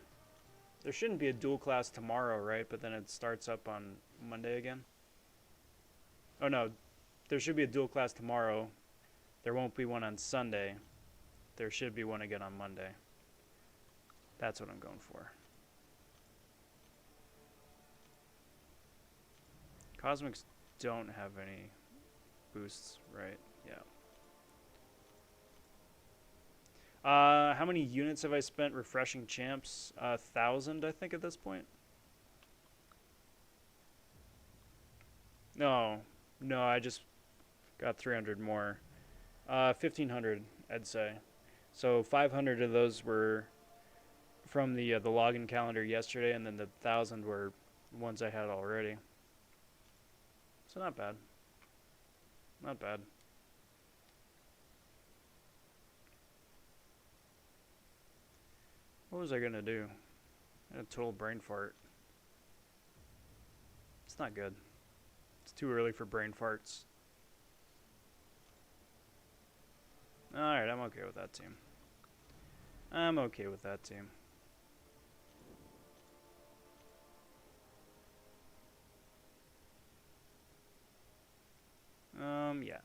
There shouldn't be a dual class tomorrow, right? But then it starts up on Monday again. Oh no, there should be a dual class tomorrow. There won't be one on Sunday. There should be one again on Monday. That's what I'm going for. Cosmics don't have any boosts, right? Yeah. How many units have I spent refreshing champs? 1,000, I think, at this point. No, I just got 300 more. 1,500, I'd say. So 500 of those were from the login calendar yesterday, and then the 1,000 were ones I had already. So not bad. Not bad. What was I gonna do? A total brain fart. It's not good. It's too early for brain farts. Alright, I'm okay with that team. I'm okay with that team. Yeah.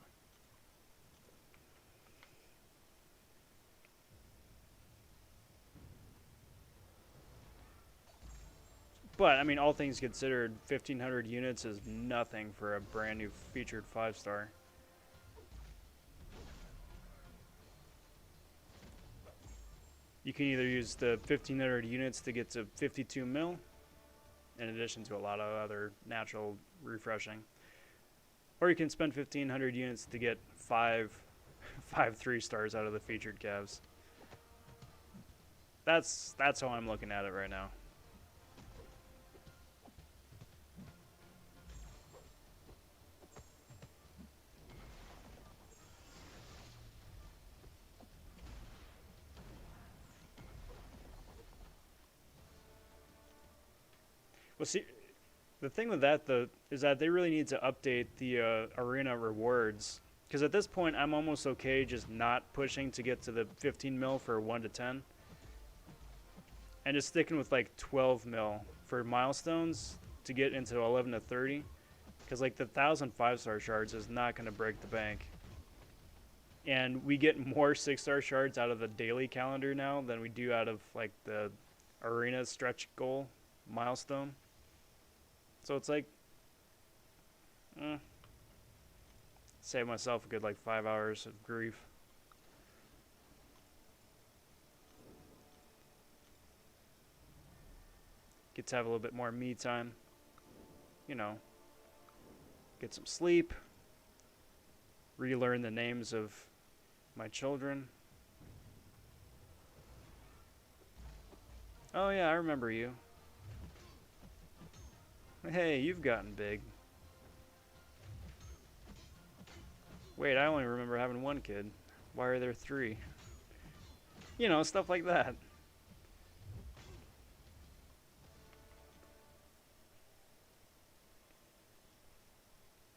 But, I mean, all things considered, 1,500 units is nothing for a brand new featured 5-star. You can either use the 1,500 units to get to 52 mil, in addition to a lot of other natural refreshing. Or you can spend 1,500 units to get five 3-stars out of the featured calves. That's how I'm looking at it right now. Well, see, the thing with that, though, is that they really need to update the arena rewards. Because at this point, I'm almost okay just not pushing to get to the 15 mil for 1 to 10. And just sticking with like 12 mil for milestones to get into 11 to 30. Because like the 1,000 5-star shards is not going to break the bank. And we get more 6-star shards out of the daily calendar now than we do out of like the arena stretch goal milestone. So it's like, save myself a good like 5 hours of grief. Get to have a little bit more me time. You know, get some sleep. Relearn the names of my children. Oh yeah, I remember you. Hey, you've gotten big. Wait, I only remember having one kid. Why are there 3? You know, stuff like that.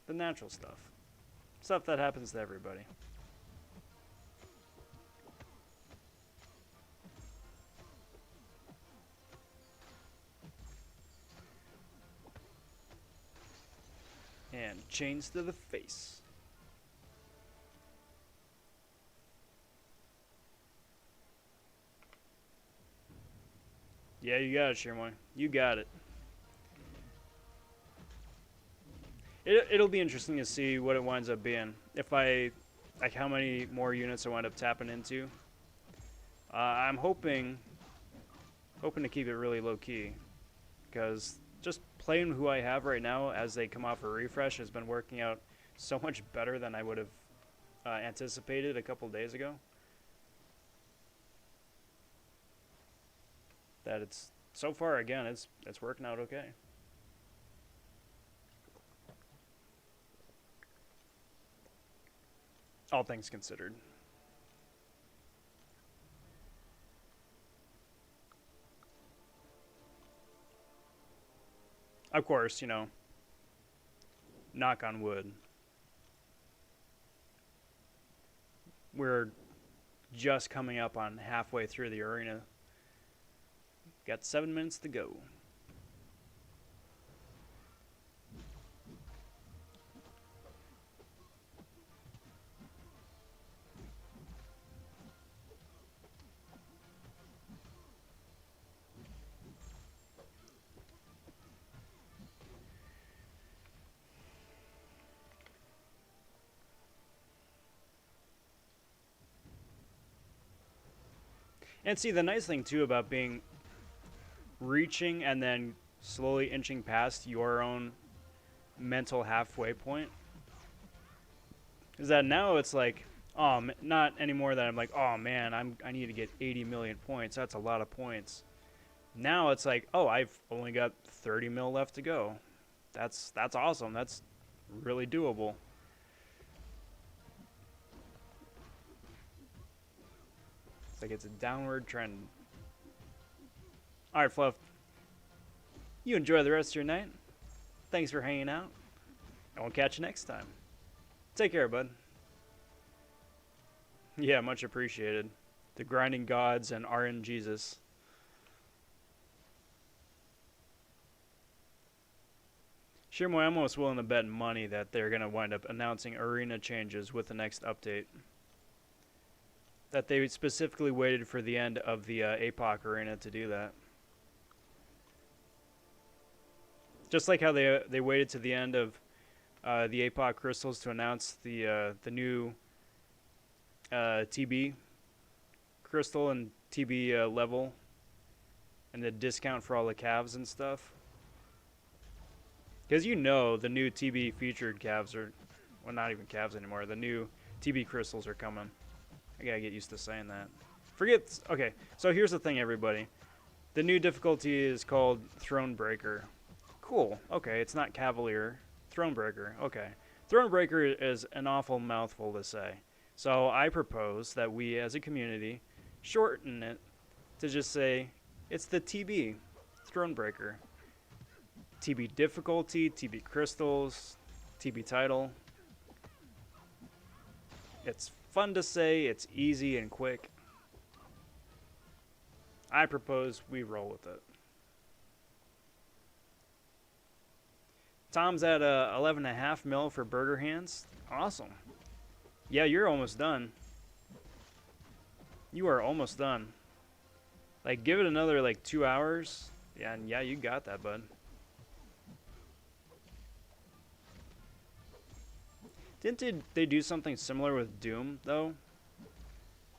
The natural stuff. Stuff that happens to everybody. And chains to the face. Yeah, you got it, Shermoy. You got it. It'll be interesting to see what it winds up being. If I, like, how many more units I wind up tapping into. I'm hoping to keep it really low key, because just playing who I have right now as they come off a refresh has been working out so much better than I would have anticipated a couple days ago. That it's so far, again, it's working out okay. All things considered. Of course, you know, knock on wood, we're just coming up on halfway through the arena. Got 7 minutes to go. And see, the nice thing too about being reaching and then slowly inching past your own mental halfway point is that now it's like, not anymore that I'm like, oh man, I need to get 80 million points. That's a lot of points. Now it's like, oh, I've only got 30 mil left to go. That's awesome. That's really doable. It's like it's a downward trend. All right, Fluff. You enjoy the rest of your night. Thanks for hanging out. And we'll catch you next time. Take care, bud. Yeah, much appreciated. The grinding gods and RN Jesus. Shirmo, I'm almost willing to bet money that they're going to wind up announcing arena changes with the next update. That they specifically waited for the end of the APOC arena to do that. Just like how they waited to the end of the APOC crystals to announce the new TB crystal and TB level and the discount for all the calves and stuff. Because you know the new TB featured calves are, well, not even calves anymore. The new TB crystals are coming. I gotta get used to saying that. Okay, so here's the thing, everybody. The new difficulty is called Thronebreaker. Cool. Okay, it's not Cavalier. Thronebreaker. Okay. Thronebreaker is an awful mouthful to say. So I propose that we as a community shorten it to just say it's the TB. Thronebreaker. TB difficulty, TB crystals, TB title. It's fun to say, it's easy and quick. I propose we roll with it. Tom's at 11.5 mil for Burger Hands. Awesome. Yeah, you're almost done. You are almost done. Like, give it another, like, 2 hours. Yeah, and yeah, you got that, bud. Didn't they do something similar with Doom, though?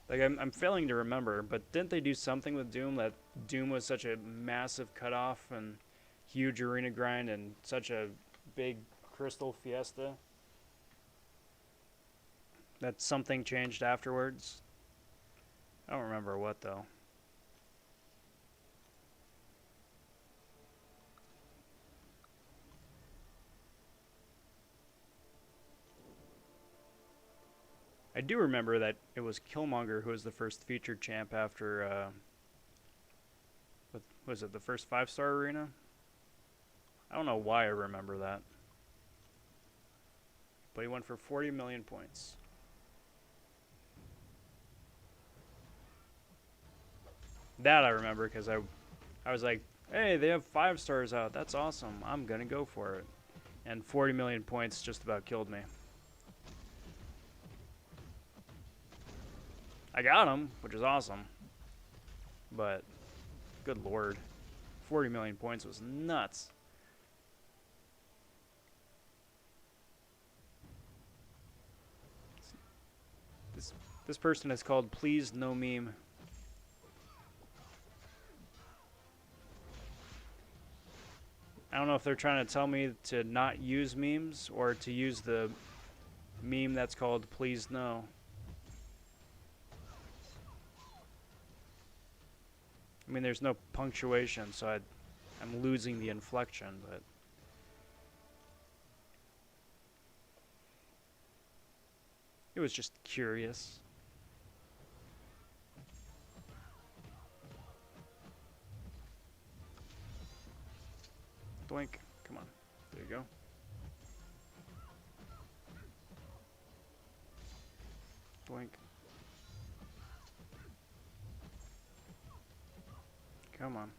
Like, I'm failing to remember, but didn't they do something with Doom that Doom was such a massive cutoff and huge arena grind and such a big crystal fiesta that something changed afterwards? I don't remember what, though. I do remember that it was Killmonger who was the first featured champ after, what was it, the first 5-star arena? I don't know why I remember that. But he went for 40 million points. That I remember because I was like, hey, they have 5 stars out. That's awesome. I'm going to go for it. And 40 million points just about killed me. I got him, which is awesome. But, good lord. 40 million points was nuts. This person is called Please No Meme. I don't know if they're trying to tell me to not use memes or to use the meme that's called Please No. I mean, there's no punctuation, so I'm losing the inflection, but... It was just curious. Doink. Come on. There you go. Doink. Come on.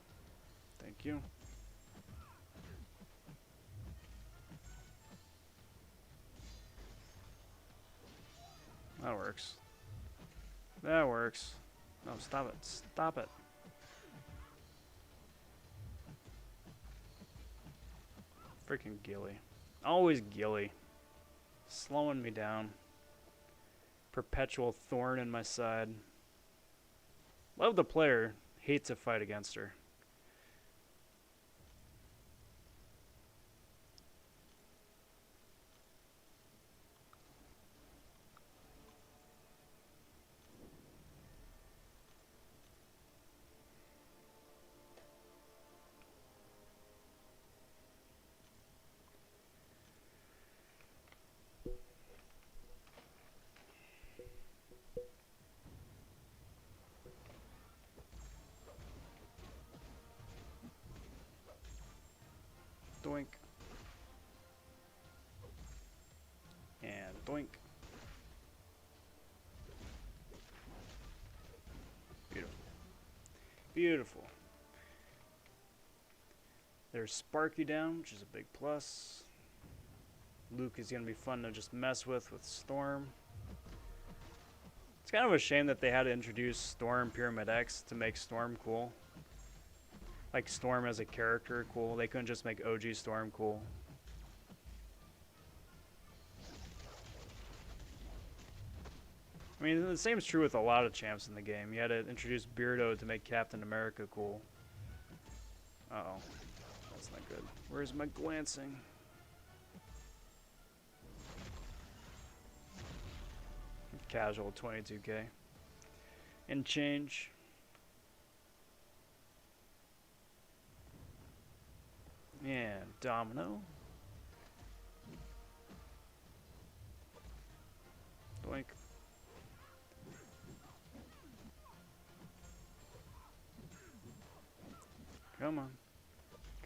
Thank you. That works. That works. No, stop it. Stop it. Freaking Gilly. Always Gilly. Slowing me down. Perpetual thorn in my side. Love the player. Hate to fight against her. Doink. And doink. Beautiful. Beautiful. There's Sparky down, which is a big plus. Luke is going to be fun to just mess with Storm. It's kind of a shame that they had to introduce Storm Pyramid X to make Storm cool. Like Storm as a character cool. They couldn't just make OG Storm cool. I mean, the same is true with a lot of champs in the game. You had to introduce Beardo to make Captain America cool. Uh-oh. That's not good. Where's my glancing? Casual 22k. And change. And Domino. Doink. Come on.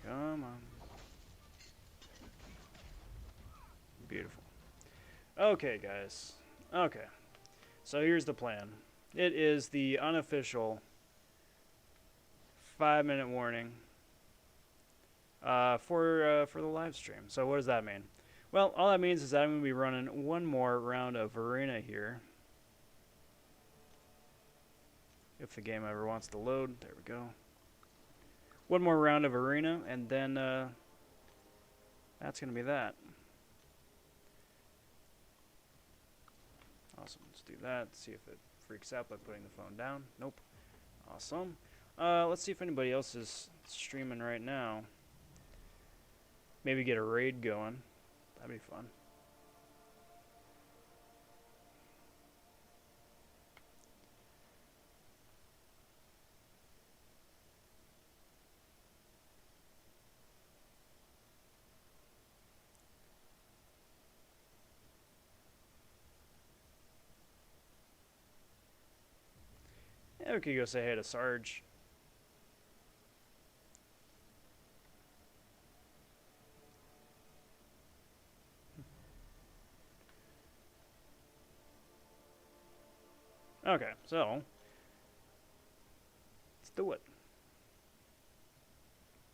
Come on. Beautiful. Okay, guys. Okay. So here's the plan. It is the unofficial 5-minute warning for the live stream. So what does that mean? Well, all that means is that I'm going to be running one more round of arena here. If the game ever wants to load. There we go. One more round of arena, and then that's going to be that. Awesome. Let's do that. See if it freaks out by putting the phone down. Nope. Awesome. Let's see if anybody else is streaming right now. Maybe get a raid going. That'd be fun. Yeah, we could go say hey to Sarge. Okay, so let's do it.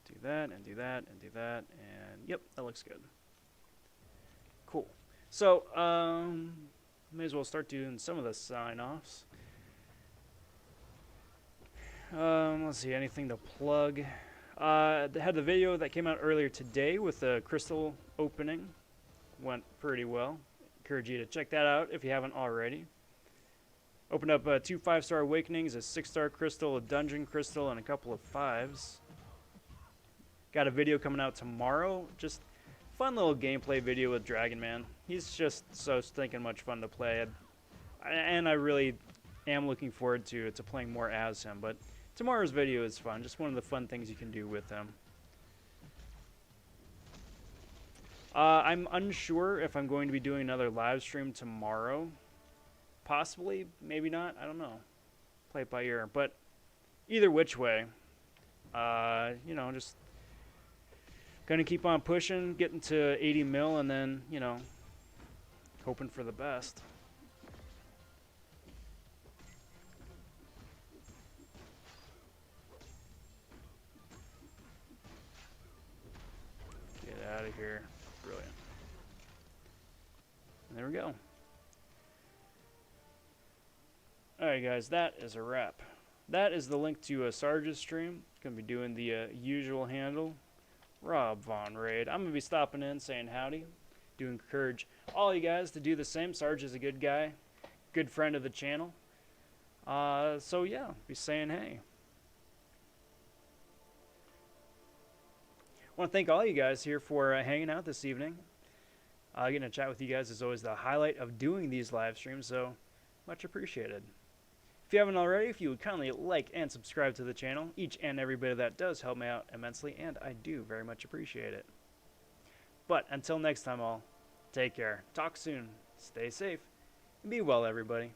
Do that and do that and do that, and yep, that looks good. Cool. So may as well start doing some of the sign-offs. Let's see, anything to plug? They had the video that came out earlier today with the crystal opening. Went pretty well. Encourage you to check that out if you haven't already. Opened up 2 5-star awakenings, a 6-star crystal, a dungeon crystal, and a couple of 5s. Got a video coming out tomorrow. Just fun little gameplay video with Dragon Man. He's just so stinking much fun to play. And I really am looking forward to playing more as him. But tomorrow's video is fun. Just one of the fun things you can do with him. I'm unsure if I'm going to be doing another live stream tomorrow. Possibly, maybe not. I don't know. Play it by ear. But either which way, you know, just gonna keep on pushing, getting to 80 mil, and then, you know, hoping for the best. here. Brilliant. And there we go. Alright guys, that is a wrap. That is the link to Sarge's stream. Going to be doing the usual handle. Rob Von Raid. I'm going to be stopping in saying howdy. Do encourage all you guys to do the same. Sarge is a good guy. Good friend of the channel. So yeah, be saying hey. I want to thank all you guys here for hanging out this evening. Getting to chat with you guys is always the highlight of doing these live streams, so much appreciated. If you haven't already, if you would kindly like and subscribe to the channel, each and every bit of that does help me out immensely, and I do very much appreciate it. But until next time all, take care, talk soon, stay safe, and be well everybody.